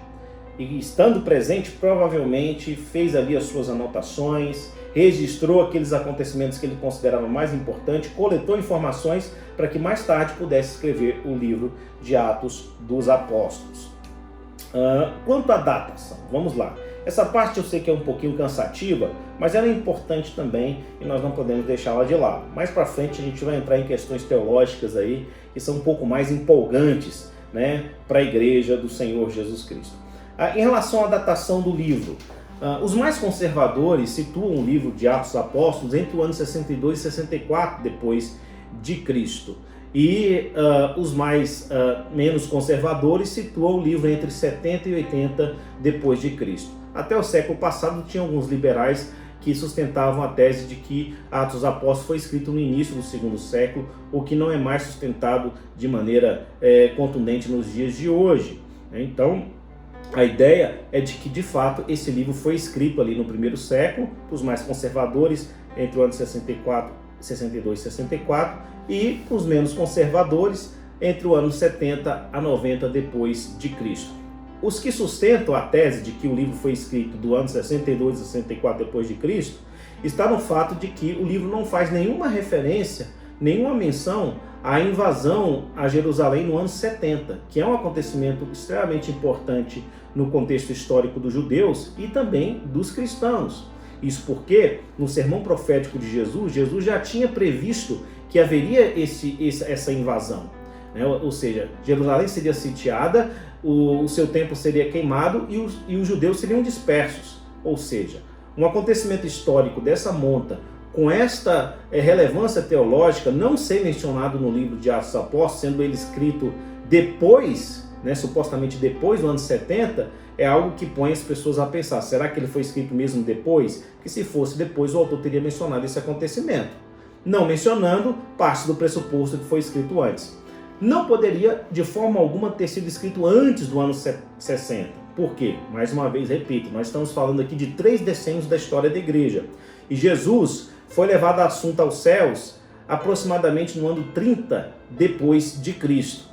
E estando presente, provavelmente fez ali as suas anotações, registrou aqueles acontecimentos que ele considerava mais importantes, coletou informações para que mais tarde pudesse escrever o livro de Atos dos Apóstolos. Quanto à datação, vamos lá. Essa parte eu sei que é um pouquinho cansativa, mas ela é importante também e nós não podemos deixá-la de lado. Mais para frente a gente vai entrar em questões teológicas aí que são um pouco mais empolgantes, né, para a igreja do Senhor Jesus Cristo. Em relação à datação do livro, os mais conservadores situam o livro de Atos dos Apóstolos entre o ano 62 e 64 depois de Cristo. E os menos conservadores situam o livro entre 70 e 80 depois de Cristo. Até o século passado tinha alguns liberais que sustentavam a tese de que Atos dos Apóstolos foi escrito no início do segundo século, o que não é mais sustentado de maneira contundente nos dias de hoje. Então, a ideia é de que, de fato, esse livro foi escrito ali no primeiro século, os mais conservadores, entre o ano 62 e 64, e os menos conservadores, entre o ano 70 a 90 depois de Cristo. Os que sustentam a tese de que o livro foi escrito do ano 62 a 64 depois de Cristo, está no fato de que o livro não faz nenhuma referência, nenhuma menção à invasão a Jerusalém no ano 70, que é um acontecimento extremamente importante no contexto histórico dos judeus e também dos cristãos. Isso porque, no sermão profético de Jesus, Jesus já tinha previsto que haveria essa invasão, né? Ou seja, Jerusalém seria sitiada, o seu templo seria queimado e os judeus seriam dispersos. Ou seja, um acontecimento histórico dessa monta, com esta relevância teológica, não ser mencionado no livro de Atos dos Apóstolos, sendo ele escrito depois, né, supostamente depois do ano 70, é algo que põe as pessoas a pensar, será que ele foi escrito mesmo depois? Que se fosse depois, o autor teria mencionado esse acontecimento. Não mencionando, parte do pressuposto que foi escrito antes. Não poderia, de forma alguma, ter sido escrito antes do ano 60. Por quê? Mais uma vez, repito, nós estamos falando aqui de 3 decênios da história da igreja. E Jesus foi levado assunto aos céus aproximadamente no ano 30 depois de Cristo.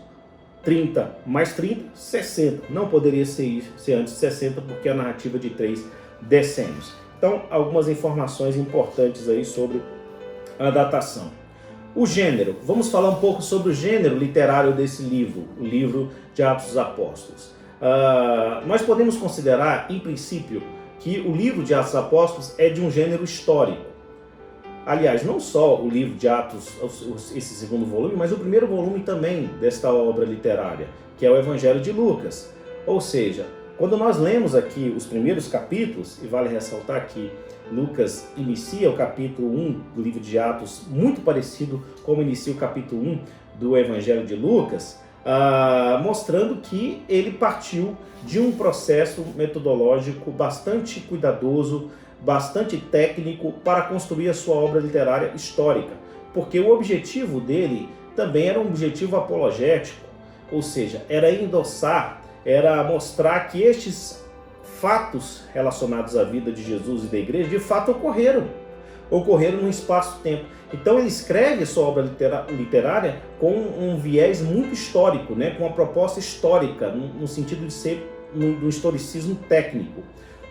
30 mais 30, 60. Não poderia ser antes de 60, porque é a narrativa de 3 decênios. Então, algumas informações importantes aí sobre a datação. O gênero. Vamos falar um pouco sobre o gênero literário desse livro, o livro de Atos dos Apóstolos. Nós podemos considerar, em princípio, que o livro de Atos dos Apóstolos é de um gênero histórico. Aliás, não só o livro de Atos, esse segundo volume, mas o primeiro volume também desta obra literária, que é o Evangelho de Lucas. Ou seja, quando nós lemos aqui os primeiros capítulos, e vale ressaltar que Lucas inicia o capítulo 1 do livro de Atos muito parecido como inicia o capítulo 1 do Evangelho de Lucas, mostrando que ele partiu de um processo metodológico bastante cuidadoso, bastante técnico para construir a sua obra literária histórica, porque o objetivo dele também era um objetivo apologético, ou seja, era endossar, era mostrar que estes fatos relacionados à vida de Jesus e da igreja de fato ocorreram num espaço-tempo. Então ele escreve sua obra literária com um viés muito histórico, né? Com uma proposta histórica, no sentido de ser do historicismo técnico.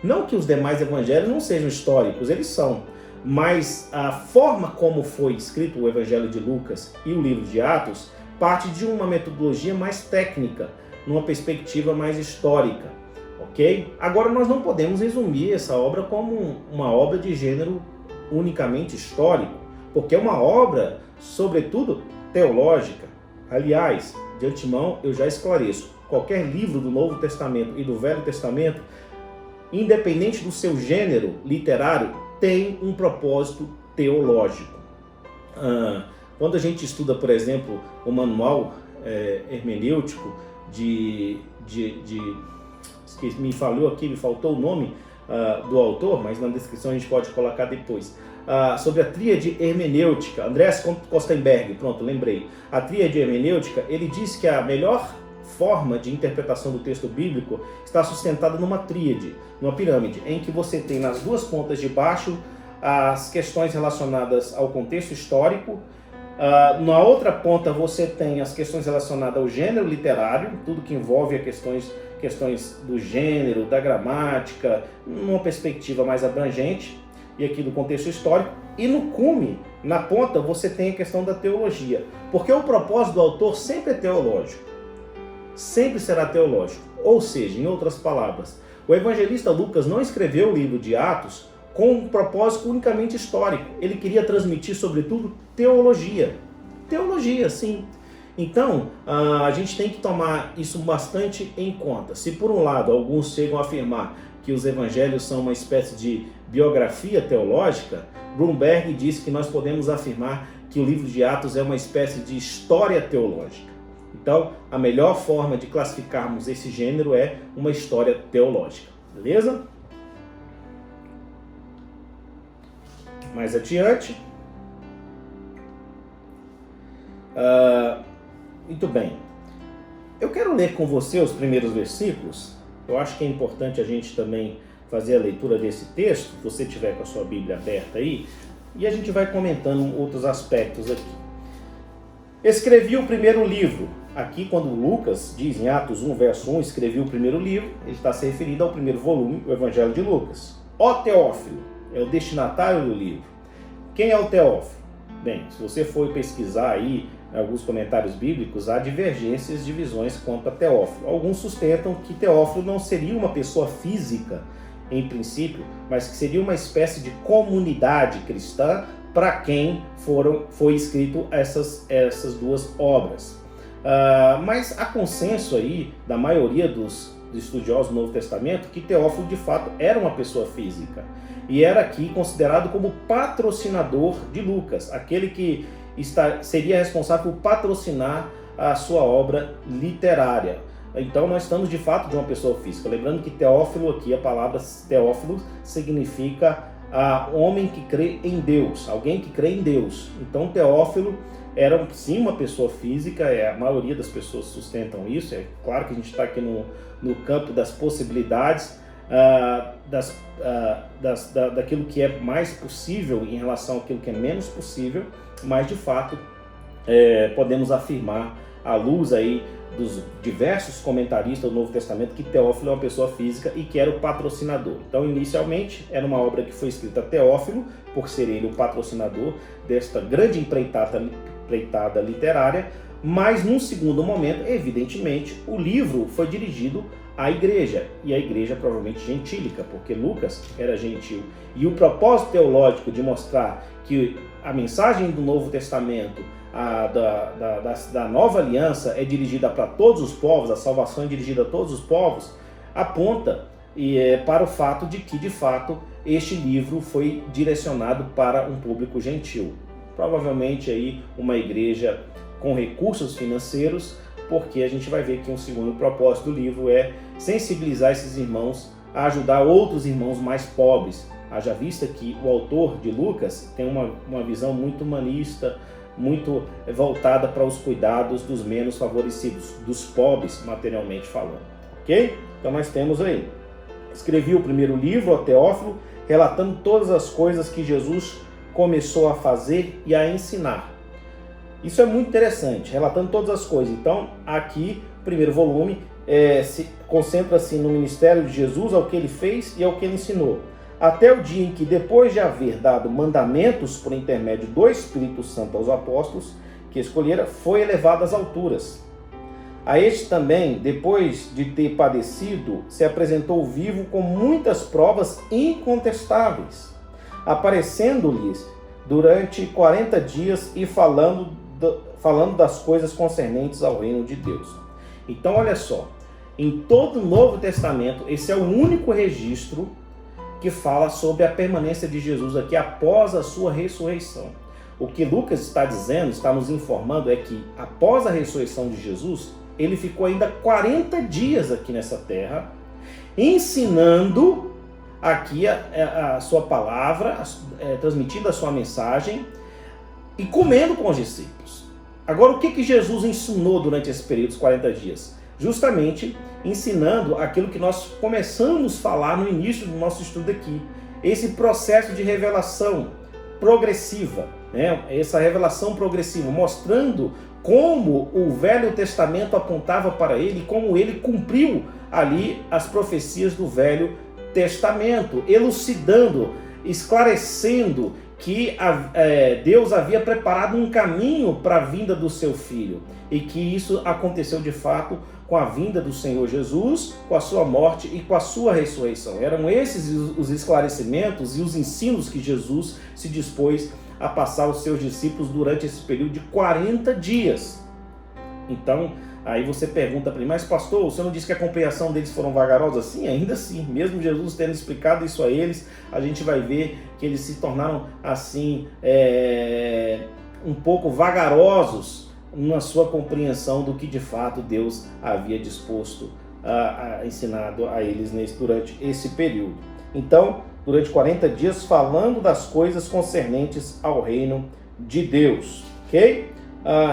Não que os demais evangelhos não sejam históricos, eles são, mas a forma como foi escrito o Evangelho de Lucas e o livro de Atos parte de uma metodologia mais técnica, numa perspectiva mais histórica, ok? Agora nós não podemos resumir essa obra como uma obra de gênero unicamente histórico, porque é uma obra, sobretudo, teológica. Aliás, de antemão eu já esclareço, qualquer livro do Novo Testamento e do Velho Testamento, independente do seu gênero literário, tem um propósito teológico. Quando a gente estuda, por exemplo, o manual hermenêutico me faltou o nome do autor, mas na descrição a gente pode colocar depois, sobre a tríade hermenêutica, Andreas Kostenberg, pronto, lembrei. A tríade hermenêutica, ele diz que a melhor forma de interpretação do texto bíblico está sustentada numa tríade, numa pirâmide, em que você tem nas duas pontas de baixo as questões relacionadas ao contexto histórico, na outra ponta você tem as questões relacionadas ao gênero literário, tudo que envolve as questões do gênero, da gramática, numa perspectiva mais abrangente, e aqui do contexto histórico, e no cume, na ponta, você tem a questão da teologia, porque o propósito do autor sempre é teológico, sempre será teológico, ou seja, em outras palavras, o evangelista Lucas não escreveu o livro de Atos com um propósito unicamente histórico, ele queria transmitir, sobretudo, teologia, sim. Então, a gente tem que tomar isso bastante em conta. Se por um lado alguns chegam a afirmar que os evangelhos são uma espécie de biografia teológica, Bloomberg diz que nós podemos afirmar que o livro de Atos é uma espécie de história teológica. Então, a melhor forma de classificarmos esse gênero é uma história teológica. Beleza? Mais adiante. Muito bem. Eu quero ler com você os primeiros versículos. Eu acho que é importante a gente também fazer a leitura desse texto, se você tiver com a sua Bíblia aberta aí, e a gente vai comentando outros aspectos aqui. Escrevi o primeiro livro. Aqui, quando Lucas diz em Atos 1, verso 1, escrevi o primeiro livro, ele está se referindo ao primeiro volume, o Evangelho de Lucas. Ó Teófilo, é o destinatário do livro. Quem é o Teófilo? Bem, se você for pesquisar aí alguns comentários bíblicos, há divergências, divisões quanto a Teófilo. Alguns sustentam que Teófilo não seria uma pessoa física, em princípio, mas que seria uma espécie de comunidade cristã para quem foi escrito essas duas obras. Mas há consenso aí da maioria dos estudiosos do Novo Testamento que Teófilo de fato era uma pessoa física e era aqui considerado como patrocinador de Lucas, aquele que seria responsável por patrocinar a sua obra literária. Então nós estamos de fato de uma pessoa física. Lembrando que Teófilo aqui, a palavra Teófilo significa homem que crê em Deus, alguém que crê em Deus. Então Teófilo era sim uma pessoa física, a maioria das pessoas sustentam isso. É claro que a gente está aqui no campo das possibilidades, daquilo que é mais possível em relação àquilo que é menos possível, mas de fato podemos afirmar à luz aí dos diversos comentaristas do Novo Testamento, que Teófilo é uma pessoa física e que era o patrocinador. Então, inicialmente, era uma obra que foi escrita a Teófilo, por ser ele o patrocinador desta grande empreitada literária, mas num segundo momento, evidentemente, o livro foi dirigido à igreja, e a igreja provavelmente gentílica, porque Lucas era gentil. E o propósito teológico de mostrar que a mensagem do Novo Testamento, da nova aliança, é dirigida para todos os povos, a salvação é dirigida a todos os povos, aponta para o fato de que, de fato, este livro foi direcionado para um público gentil. Provavelmente aí uma igreja com recursos financeiros, porque a gente vai ver que um segundo propósito do livro é sensibilizar esses irmãos a ajudar outros irmãos mais pobres. Haja vista que o autor de Lucas tem uma visão muito humanista, muito voltada para os cuidados dos menos favorecidos, dos pobres materialmente falando. Ok? Então nós temos aí, escrevi o primeiro livro, a Teófilo, relatando todas as coisas que Jesus começou a fazer e a ensinar. Isso é muito interessante, relatando todas as coisas. Então, aqui, o primeiro volume se concentra-se no ministério de Jesus, ao que ele fez e ao que ele ensinou. Até o dia em que, depois de haver dado mandamentos por intermédio do Espírito Santo aos apóstolos que escolhera, foi elevado às alturas. A este também, depois de ter padecido, se apresentou vivo com muitas provas incontestáveis, aparecendo-lhes durante 40 dias e falando das coisas concernentes ao reino de Deus. Então, olha só, em todo o Novo Testamento, esse é o único registro que fala sobre a permanência de Jesus aqui após a sua ressurreição. O que Lucas está dizendo, está nos informando, é que após a ressurreição de Jesus, ele ficou ainda 40 dias aqui nessa terra, ensinando aqui a sua palavra, transmitindo a sua mensagem e comendo com os discípulos. Agora, o que Jesus ensinou durante esse período, os 40 dias? Justamente ensinando aquilo que nós começamos a falar no início do nosso estudo aqui. Esse processo de revelação progressiva, né? Essa revelação progressiva, mostrando como o Velho Testamento apontava para ele, como ele cumpriu ali as profecias do Velho Testamento, elucidando, esclarecendo que Deus havia preparado um caminho para a vinda do seu Filho e que isso aconteceu de fato com a vinda do Senhor Jesus, com a sua morte e com a sua ressurreição. Eram esses os esclarecimentos e os ensinos que Jesus se dispôs a passar aos seus discípulos durante esse período de 40 dias. Então, aí você pergunta para ele, mas pastor, o senhor não disse que a compreensão deles foram vagarosas? Sim, ainda assim, mesmo Jesus tendo explicado isso a eles, a gente vai ver que eles se tornaram assim, um pouco vagarosos na sua compreensão do que de fato Deus havia disposto, ensinado a eles durante esse período. Então, durante 40 dias, falando das coisas concernentes ao reino de Deus, ok?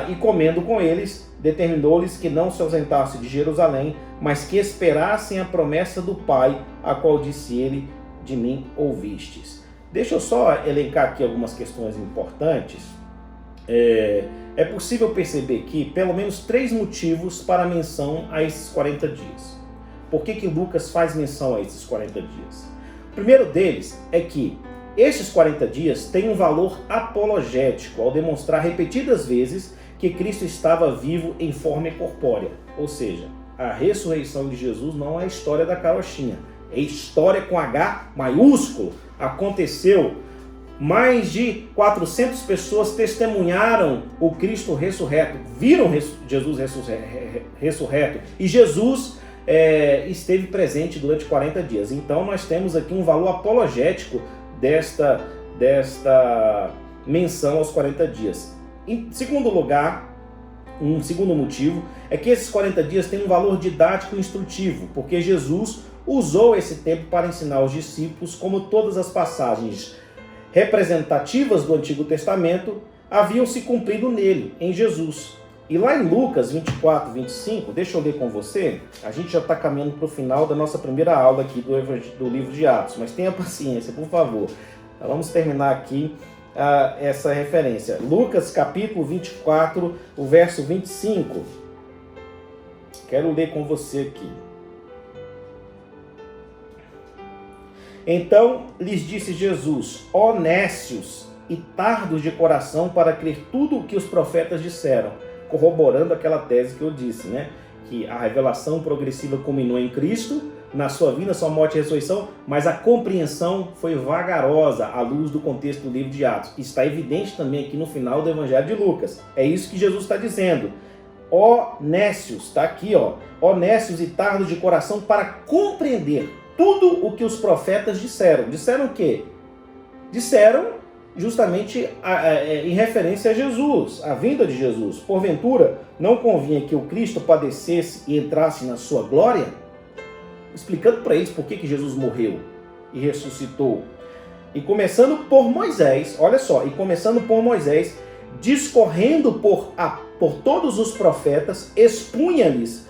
E comendo com eles, determinou-lhes que não se ausentassem de Jerusalém, mas que esperassem a promessa do Pai, a qual disse ele, de mim ouvistes. Deixa eu só elencar aqui algumas questões importantes. É possível perceber aqui pelo menos 3 motivos para a menção a esses 40 dias. Por que Lucas faz menção a esses 40 dias? O primeiro deles é que estes 40 dias têm um valor apologético ao demonstrar repetidas vezes que Cristo estava vivo em forma corpórea. Ou seja, a ressurreição de Jesus não é a história da carochinha, é história com H maiúsculo. Aconteceu. Mais de 400 pessoas testemunharam o Cristo ressurreto, viram Jesus ressurreto, e Jesus esteve presente durante 40 dias. Então nós temos aqui um valor apologético desta menção aos 40 dias. Em segundo lugar, um segundo motivo é que esses 40 dias têm um valor didático e instrutivo, porque Jesus usou esse tempo para ensinar aos discípulos como todas as passagens representativas do Antigo Testamento haviam se cumprido nele, em Jesus. E lá em Lucas 24, 25, deixa eu ler com você, a gente já está caminhando para o final da nossa primeira aula aqui do livro de Atos, mas tenha paciência, por favor. Vamos terminar aqui essa referência. Lucas capítulo 24, o verso 25. Quero ler com você aqui. Então lhes disse Jesus: ó nécios e tardos de coração para crer tudo o que os profetas disseram, corroborando aquela tese que eu disse, né? Que a revelação progressiva culminou em Cristo, na sua vida, sua morte e ressurreição, mas a compreensão foi vagarosa à luz do contexto do livro de Atos. Está evidente também aqui no final do Evangelho de Lucas. É isso que Jesus está dizendo. Ó nécios, está aqui, ó nécios e tardos de coração para compreender tudo o que os profetas disseram. Disseram o quê? Disseram justamente em referência a Jesus, a vinda de Jesus. Porventura, não convinha que o Cristo padecesse e entrasse na sua glória? Explicando para eles por que Jesus morreu e ressuscitou. E começando por Moisés, olha só, discorrendo por todos os profetas, expunha-lhes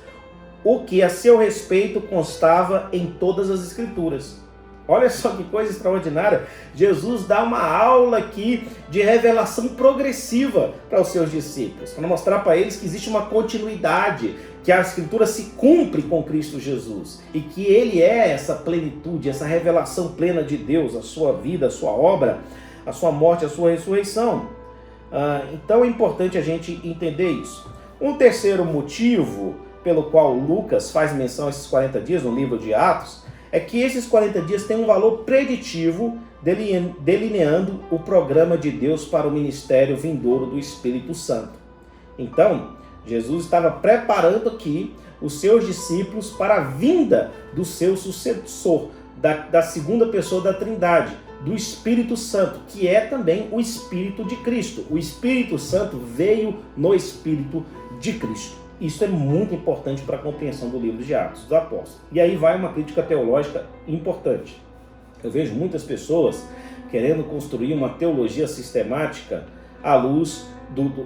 o que a seu respeito constava em todas as Escrituras. Olha só que coisa extraordinária. Jesus dá uma aula aqui de revelação progressiva para os seus discípulos, para mostrar para eles que existe uma continuidade, que a Escritura se cumpre com Cristo Jesus e que Ele é essa plenitude, essa revelação plena de Deus, a sua vida, a sua obra, a sua morte, a sua ressurreição. Então é importante a gente entender isso. Um terceiro motivo pelo qual Lucas faz menção a esses 40 dias no livro de Atos é que esses 40 dias têm um valor preditivo, delineando o programa de Deus para o ministério vindouro do Espírito Santo. Então, Jesus estava preparando aqui os seus discípulos para a vinda do seu sucessor, da segunda pessoa da Trindade, do Espírito Santo, que é também o Espírito de Cristo. O Espírito Santo veio no Espírito de Cristo. Isso é muito importante para a compreensão do livro de Atos dos Apóstolos. E aí vai uma crítica teológica importante. Eu vejo muitas pessoas querendo construir uma teologia sistemática à luz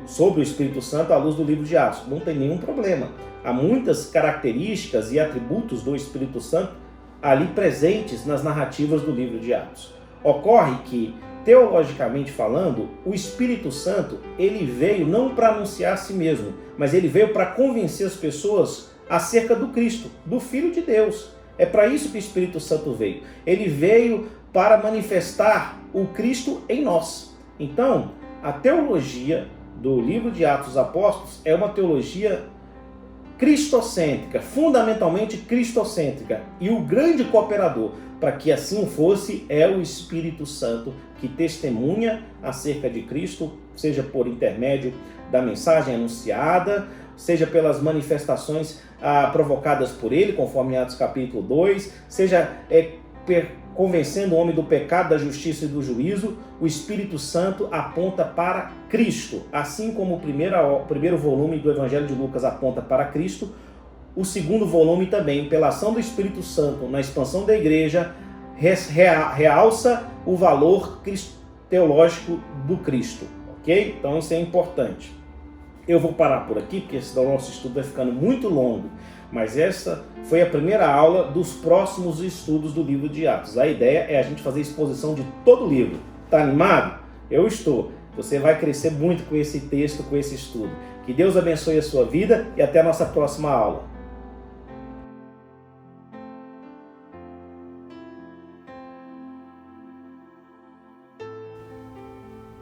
sobre o Espírito Santo à luz do livro de Atos. Não tem nenhum problema. Há muitas características e atributos do Espírito Santo ali presentes nas narrativas do livro de Atos. Ocorre que, teologicamente falando, o Espírito Santo ele veio não para anunciar a si mesmo, mas ele veio para convencer as pessoas acerca do Cristo, do Filho de Deus. É para isso que o Espírito Santo veio. Ele veio para manifestar o Cristo em nós. Então, a teologia do livro de Atos dos Apóstolos é uma teologia cristocêntrica, fundamentalmente cristocêntrica. E o grande cooperador para que assim fosse é o Espírito Santo, que testemunha acerca de Cristo, seja por intermédio da mensagem anunciada, seja pelas manifestações provocadas por ele, conforme Atos capítulo 2, seja convencendo o homem do pecado, da justiça e do juízo. O Espírito Santo aponta para Cristo. Assim como o primeiro volume do Evangelho de Lucas aponta para Cristo, o segundo volume também, pela ação do Espírito Santo na expansão da igreja, realça o valor teológico do Cristo. Ok? Então isso é importante. Eu vou parar por aqui, porque senão o nosso estudo vai ficando muito longo. Mas essa foi a primeira aula dos próximos estudos do livro de Atos. A ideia é a gente fazer exposição de todo o livro. Está animado? Eu estou. Você vai crescer muito com esse texto, com esse estudo. Que Deus abençoe a sua vida e até a nossa próxima aula.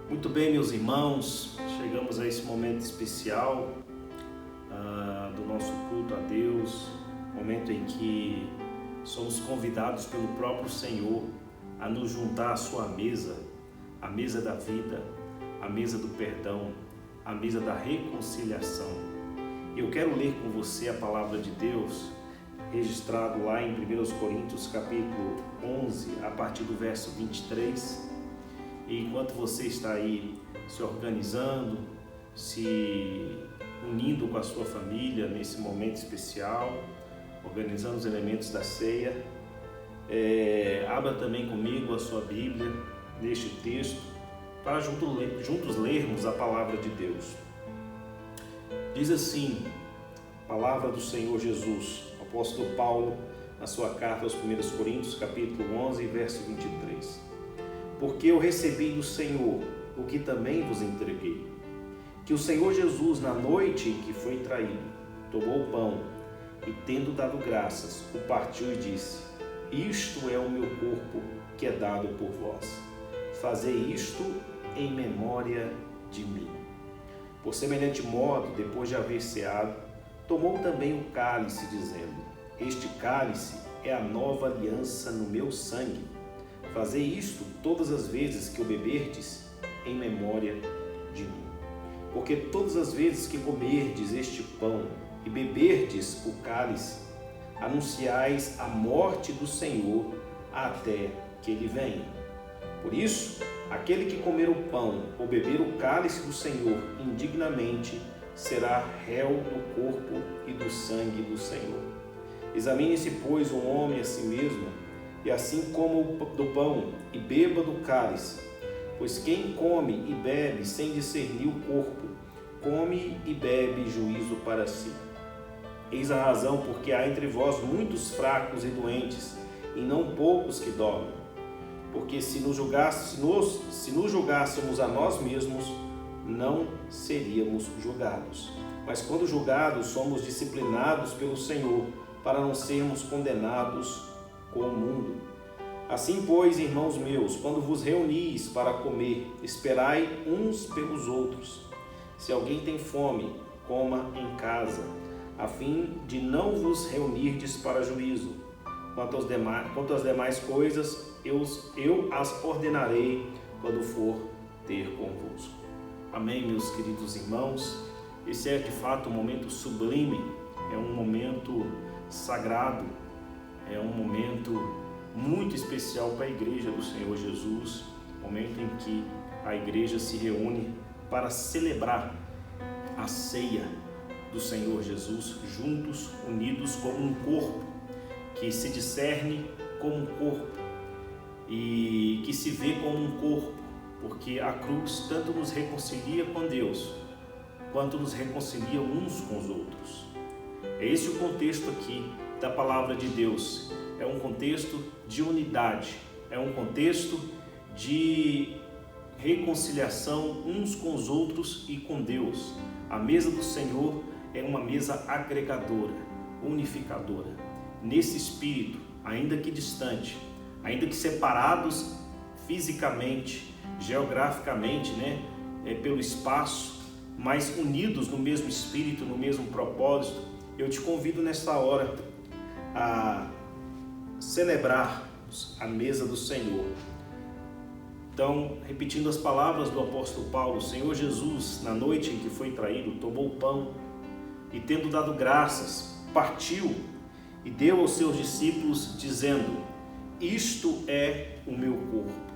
Muito bem, meus irmãos, chegamos a esse momento especial do nosso culto a Deus, momento em que somos convidados pelo próprio Senhor a nos juntar à sua mesa, a mesa da vida, a mesa do perdão, a mesa da reconciliação. Eu quero ler com você a palavra de Deus, registrado lá em 1 Coríntios capítulo 11, a partir do verso 23. E enquanto você está aí se organizando, se unindo com a sua família nesse momento especial, organizando os elementos da ceia, abra também comigo a sua Bíblia neste texto, para juntos lermos a palavra de Deus. Diz assim, palavra do Senhor Jesus, apóstolo Paulo, na sua carta aos 1 Coríntios, capítulo 11, verso 23. Porque eu recebi do Senhor o que também vos entreguei, que o Senhor Jesus, na noite em que foi traído, tomou o pão e tendo dado graças, o partiu e disse: Isto é o meu corpo que é dado por vós. Fazei isto em memória de mim. Por semelhante modo, depois de haver ceado, tomou também o cálice, dizendo: Este cálice é a nova aliança no meu sangue. Fazei isto todas as vezes que o beberdes, em memória de mim. Porque todas as vezes que comerdes este pão e beberdes o cálice, anunciais a morte do Senhor até que ele venha. Por isso, aquele que comer o pão ou beber o cálice do Senhor indignamente será réu do corpo e do sangue do Senhor. Examine-se, pois, o homem a si mesmo, e assim coma do pão e beba do cálice. Pois quem come e bebe sem discernir o corpo, come e bebe juízo para si. Eis a razão porque há entre vós muitos fracos e doentes, e não poucos que dormem. Porque se nos julgássemos a nós mesmos, não seríamos julgados. Mas quando julgados, somos disciplinados pelo Senhor, para não sermos condenados com o mundo. Assim, pois, irmãos meus, quando vos reunis para comer, esperai uns pelos outros. Se alguém tem fome, coma em casa, a fim de não vos reunirdes para juízo. Quanto às demais coisas, eu as ordenarei quando for ter convosco. Amém, meus queridos irmãos? Esse é de fato um momento sublime, é um momento sagrado, é um momento muito especial para a Igreja do Senhor Jesus, momento em que a Igreja se reúne para celebrar a ceia do Senhor Jesus, juntos, unidos como um corpo, que se discerne como um corpo e que se vê como um corpo, porque a cruz tanto nos reconcilia com Deus, quanto nos reconcilia uns com os outros. É esse o contexto aqui da palavra de Deus. É um contexto de unidade, é um contexto de reconciliação uns com os outros e com Deus. A mesa do Senhor é uma mesa agregadora, unificadora. Nesse espírito, ainda que distante, ainda que separados fisicamente, geograficamente, pelo espaço, mas unidos no mesmo espírito, no mesmo propósito, eu te convido nesta hora a celebrar a mesa do Senhor. Então, repetindo as palavras do apóstolo Paulo, o Senhor Jesus, na noite em que foi traído, tomou o pão e, tendo dado graças, partiu e deu aos seus discípulos, dizendo: Isto é o meu corpo.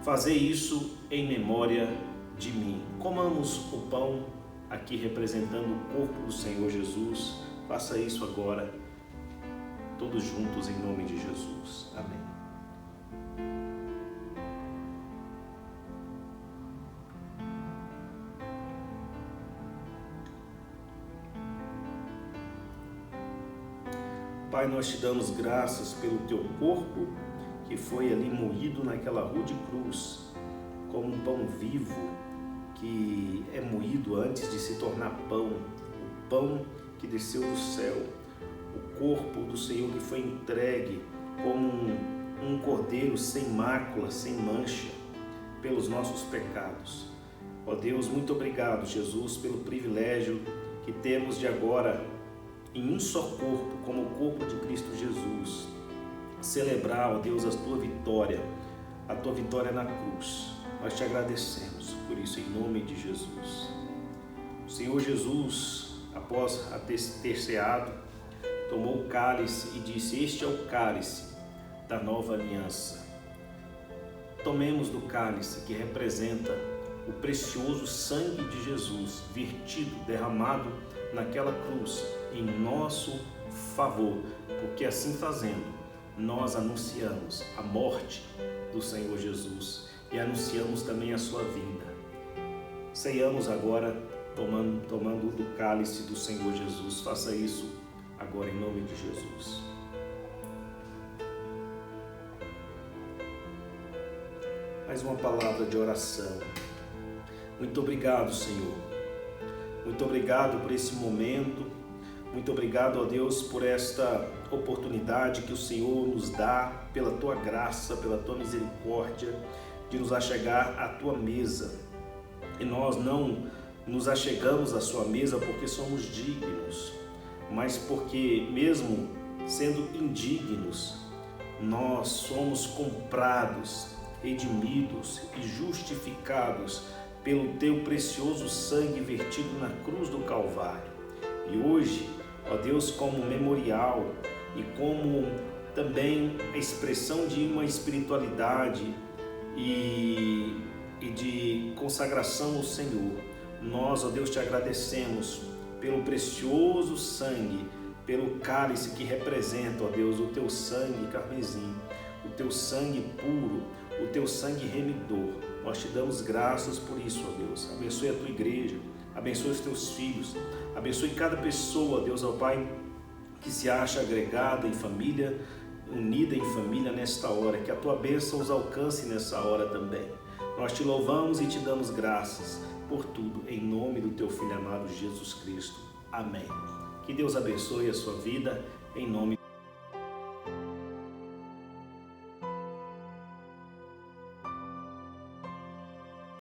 Fazei isso em memória de mim. Comamos o pão, aqui representando o corpo do Senhor Jesus. Faça isso agora, todos juntos, em nome de Jesus. Amém. Pai, nós te damos graças pelo teu corpo que foi ali moído naquela rude cruz, como um pão vivo que é moído antes de se tornar pão, o pão que desceu do céu, o corpo do Senhor que foi entregue como um cordeiro sem mácula, sem mancha, pelos nossos pecados. Ó Deus, muito obrigado, Jesus, pelo privilégio que temos de agora, em um só corpo, como o corpo de Cristo Jesus, celebrar, ó Deus, a tua vitória na cruz. Nós te agradecemos por isso, em nome de Jesus. O Senhor Jesus, após ter ceado, tomou o cálice e disse: Este é o cálice da nova aliança. Tomemos do cálice que representa o precioso sangue de Jesus, vertido, derramado naquela cruz, em nosso favor, porque assim fazendo, nós anunciamos a morte do Senhor Jesus e anunciamos também a sua vinda. Ceiamos agora, tomando do cálice do Senhor Jesus. Faça isso agora, em nome de Jesus. Mais uma palavra de oração. Muito obrigado, Senhor. Muito obrigado por esse momento. Muito obrigado, ó Deus, por esta oportunidade que o Senhor nos dá, pela Tua graça, pela Tua misericórdia, de nos achegar à Tua mesa. E nós não nos achegamos à Sua mesa porque somos dignos, mas porque, mesmo sendo indignos, nós somos comprados, redimidos e justificados pelo Teu precioso sangue vertido na cruz do Calvário. E hoje, ó Deus, como memorial e como também a expressão de uma espiritualidade e de consagração ao Senhor, nós, ó Deus, te agradecemos pelo precioso sangue, pelo cálice que representa, ó Deus, o Teu sangue carmesim, o Teu sangue puro, o Teu sangue remidor. Nós te damos graças por isso, ó Deus. Abençoe a Tua igreja, abençoe os Teus filhos, abençoe cada pessoa, Deus, ó Pai, que se acha agregada em família, unida em família nesta hora, que a Tua bênção os alcance nessa hora também. Nós te louvamos e te damos graças por tudo, em nome do Teu Filho amado Jesus Cristo. Amém. Que Deus abençoe a sua vida, em nome de